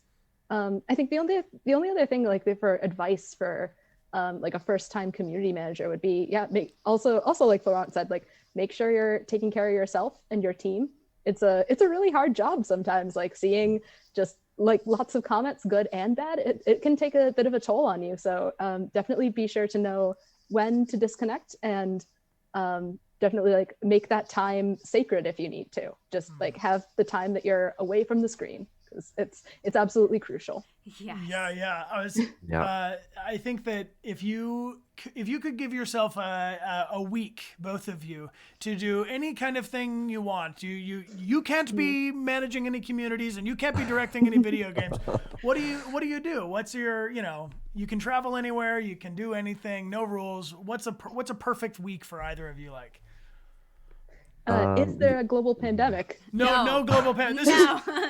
I think the only other thing, like for advice for like a first-time community manager would be, also like Florent said, like make sure you're taking care of yourself and your team. It's a really hard job sometimes, like seeing just like lots of comments, good and bad. It can take a bit of a toll on you. So definitely be sure to know when to disconnect, and definitely like make that time sacred if you need to. Just like have the time that you're away from the screen, because it's absolutely crucial. Yes. Yeah. I think that if you could give yourself a week, both of you, to do any kind of thing you want, you can't be managing any communities and you can't be directing any video games. What do you do? What's your, you can travel anywhere, you can do anything, no rules. What's a perfect week for either of you like? Is there a global pandemic? No global pandemic.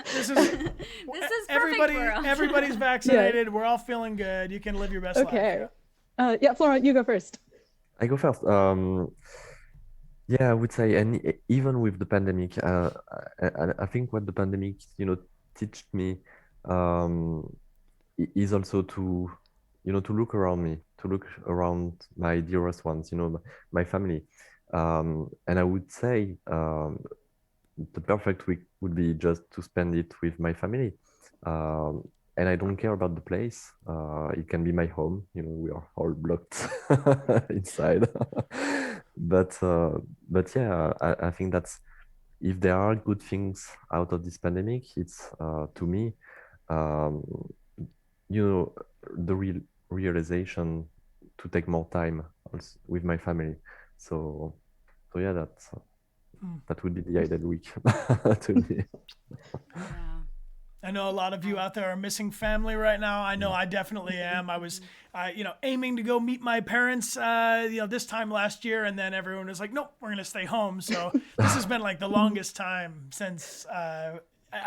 This is everybody. Everybody's vaccinated. Yeah. We're all feeling good. You can live your best life. Okay. Florent, you go first. I go first. I would say, and even with the pandemic, I think what the pandemic, taught me is also to look around me, to look around my dearest ones, my family. And I would say the perfect week would be just to spend it with my family. And I don't care about the place. It can be my home. We are all blocked inside. But yeah, I think that's, if there are good things out of this pandemic, it's to me, the realization to take more time also with my family. So yeah, that would be the ideal week to me. Yeah. I know a lot of you out there are missing family right now. I know I definitely am. I was, aiming to go meet my parents, this time last year, and then everyone was like, "Nope, we're gonna stay home." So this has been like the longest time since. I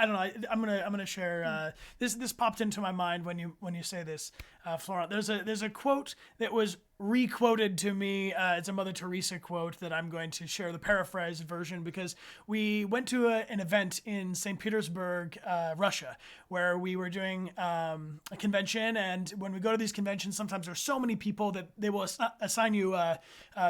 don't know. I'm gonna share. This popped into my mind when you say this, Florent. There's a quote that was re-quoted to me. It's a Mother Teresa quote that I'm going to share the paraphrased version, because we went to an event in St. Petersburg, Russia, where we were doing a convention. And when we go to these conventions, sometimes there's so many people that they will assign you a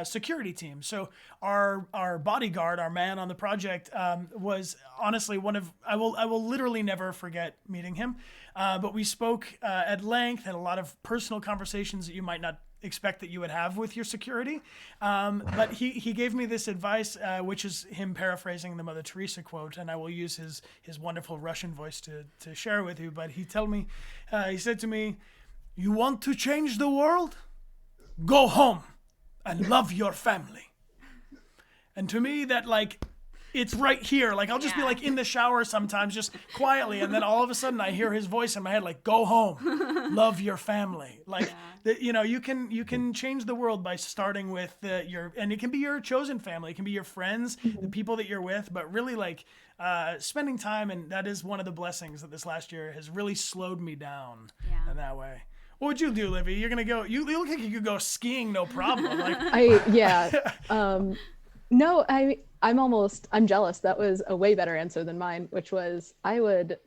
security team. So our bodyguard, our man on the project, was honestly I will literally never forget meeting him. But we spoke at length, had a lot of personal conversations that you might not expect that you would have with your security. But he gave me this advice, which is him paraphrasing the Mother Teresa quote, and I will use his wonderful Russian voice to share with you. But he said to me, "You want to change the world? Go home and love your family." And to me, that it's right here. Like, I'll just be like in the shower sometimes, just quietly, and then all of a sudden I hear his voice in my head, like, "Go home, love your family." Like, you can change the world by starting with and it can be your chosen family, it can be your friends, the people that you're with, but really spending time, and that is one of the blessings that this last year has really slowed me down in that way. What would you do, Livvy? You're gonna go. You look like you could go skiing, no problem. No, I'm jealous. That was a way better answer than mine, which was I would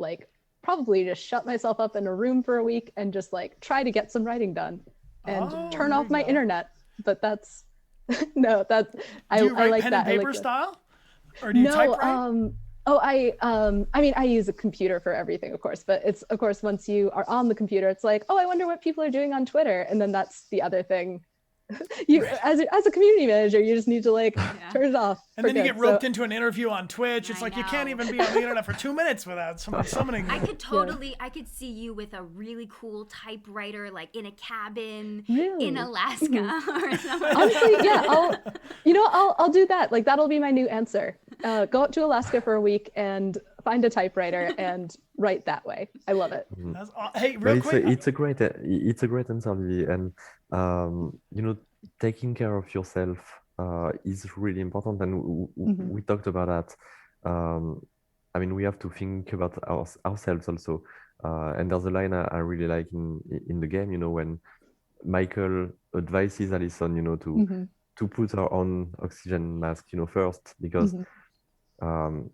probably just shut myself up in a room for a week and just try to get some writing done and turn off my internet. But that's I like pen that. And paper style? Or do you typewrite? I use a computer for everything, of course, but it's, of course, once you are on the computer, it's like, oh, I wonder what people are doing on Twitter. And then that's the other thing. As a community manager, you just need to turn it off. And then you get roped into an interview on Twitch. It's you can't even be on the internet for 2 minutes without someone summoning you. I could see you with a really cool typewriter, in a cabin really? In Alaska or something. Honestly, I'll do that. That'll be my new answer. Go up to Alaska for a week and find a typewriter and write that way. I love it. Hey, real quick. It's a great answer, Livvy. And taking care of yourself is really important, and we talked about that. We have to think about ourselves also. And there's a line I really like in the game. When Michael advises Allison, to put our own oxygen mask, first, because um,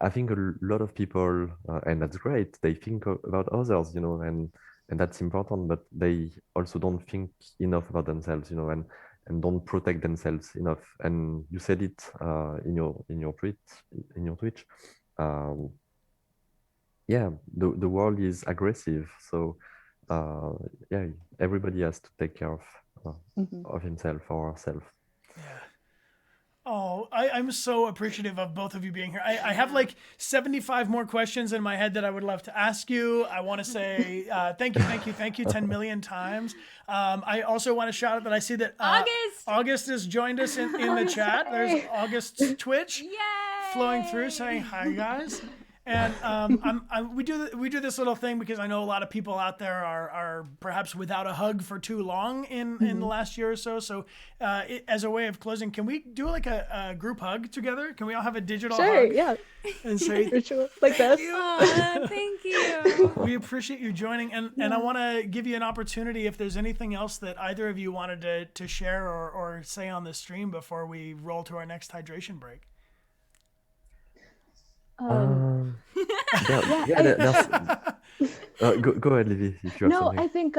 I think a lot of people, and that's great, they think about others, and that's important, but they also don't think enough about themselves, and don't protect themselves enough. And you said it in your Twitch. Um, yeah, the world is aggressive, so yeah, everybody has to take care of himself or herself. Yeah. Oh, I'm so appreciative of both of you being here. I have like 75 more questions in my head that I would love to ask you. I want to say thank you 10 million times. I also want to shout out that I see that August has joined us in the chat. There's August's Twitch flowing through saying hi, guys. And we do this little thing because I know a lot of people out there are perhaps without a hug for too long in the last year or so. So as a way of closing, can we do like a group hug together? Can we all have a digital hug? Sure, yeah. And say like this. Thank you. We appreciate you joining, and I want to give you an opportunity if there's anything else that either of you wanted to share or say on the stream before we roll to our next hydration break. Go ahead, Livvy, if you have something. I think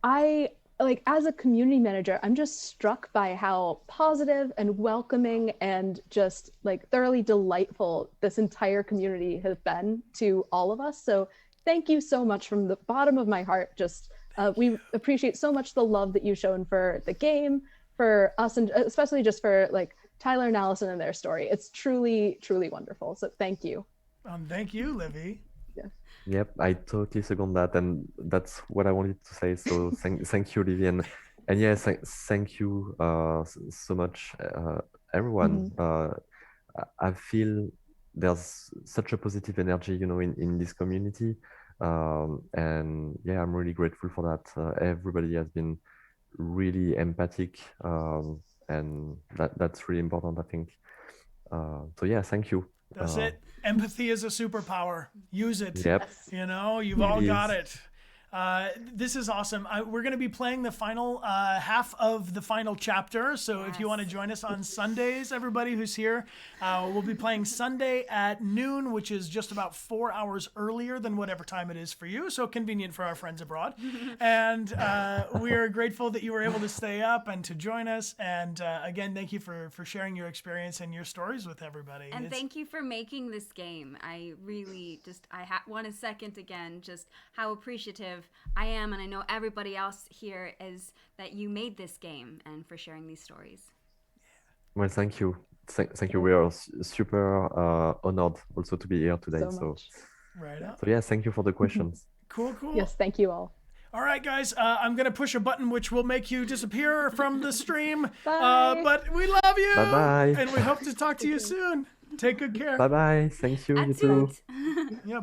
I like, as a community manager, I'm just struck by how positive and welcoming and just like thoroughly delightful this entire community has been to all of us. So thank you so much from the bottom of my heart. Just we appreciate so much the love that you've shown for the game, for us, and especially just for like Tyler and Allison and their story. It's truly, truly wonderful. So thank you. Thank you, Livvy. Yeah. Yep, I totally second that, and that's what I wanted to say. So thank you, Livvy, and yes, thank you so much, everyone. I feel there's such a positive energy, in this community, and yeah, I'm really grateful for that. Everybody has been really empathic. And that's really important, I think. So yeah, thank you. That's it. Empathy is a superpower. Use it. Yep. You've all got it. This is awesome. We're going to be playing the final half of the final chapter. So if you want to join us on Sundays, everybody who's here, we'll be playing Sunday at noon, which is just about 4 hours earlier than whatever time it is for you. So convenient for our friends abroad. And we are grateful that you were able to stay up and to join us. And again, thank you for sharing your experience and your stories with everybody. And thank you for making this game. I really just, want to second again just how appreciative I am, and I know everybody else here is, that you made this game and for sharing these stories. Well, thank you. Thank you. We are super honored also to be here today. So right up. So yeah, thank you for the questions. Cool. Yes, thank you all. All right, guys, I'm going to push a button which will make you disappear from the stream. Bye. But we love you. Bye-bye. And we hope to talk to you soon. Take good care. Bye-bye. Thank you. You too. Yeah.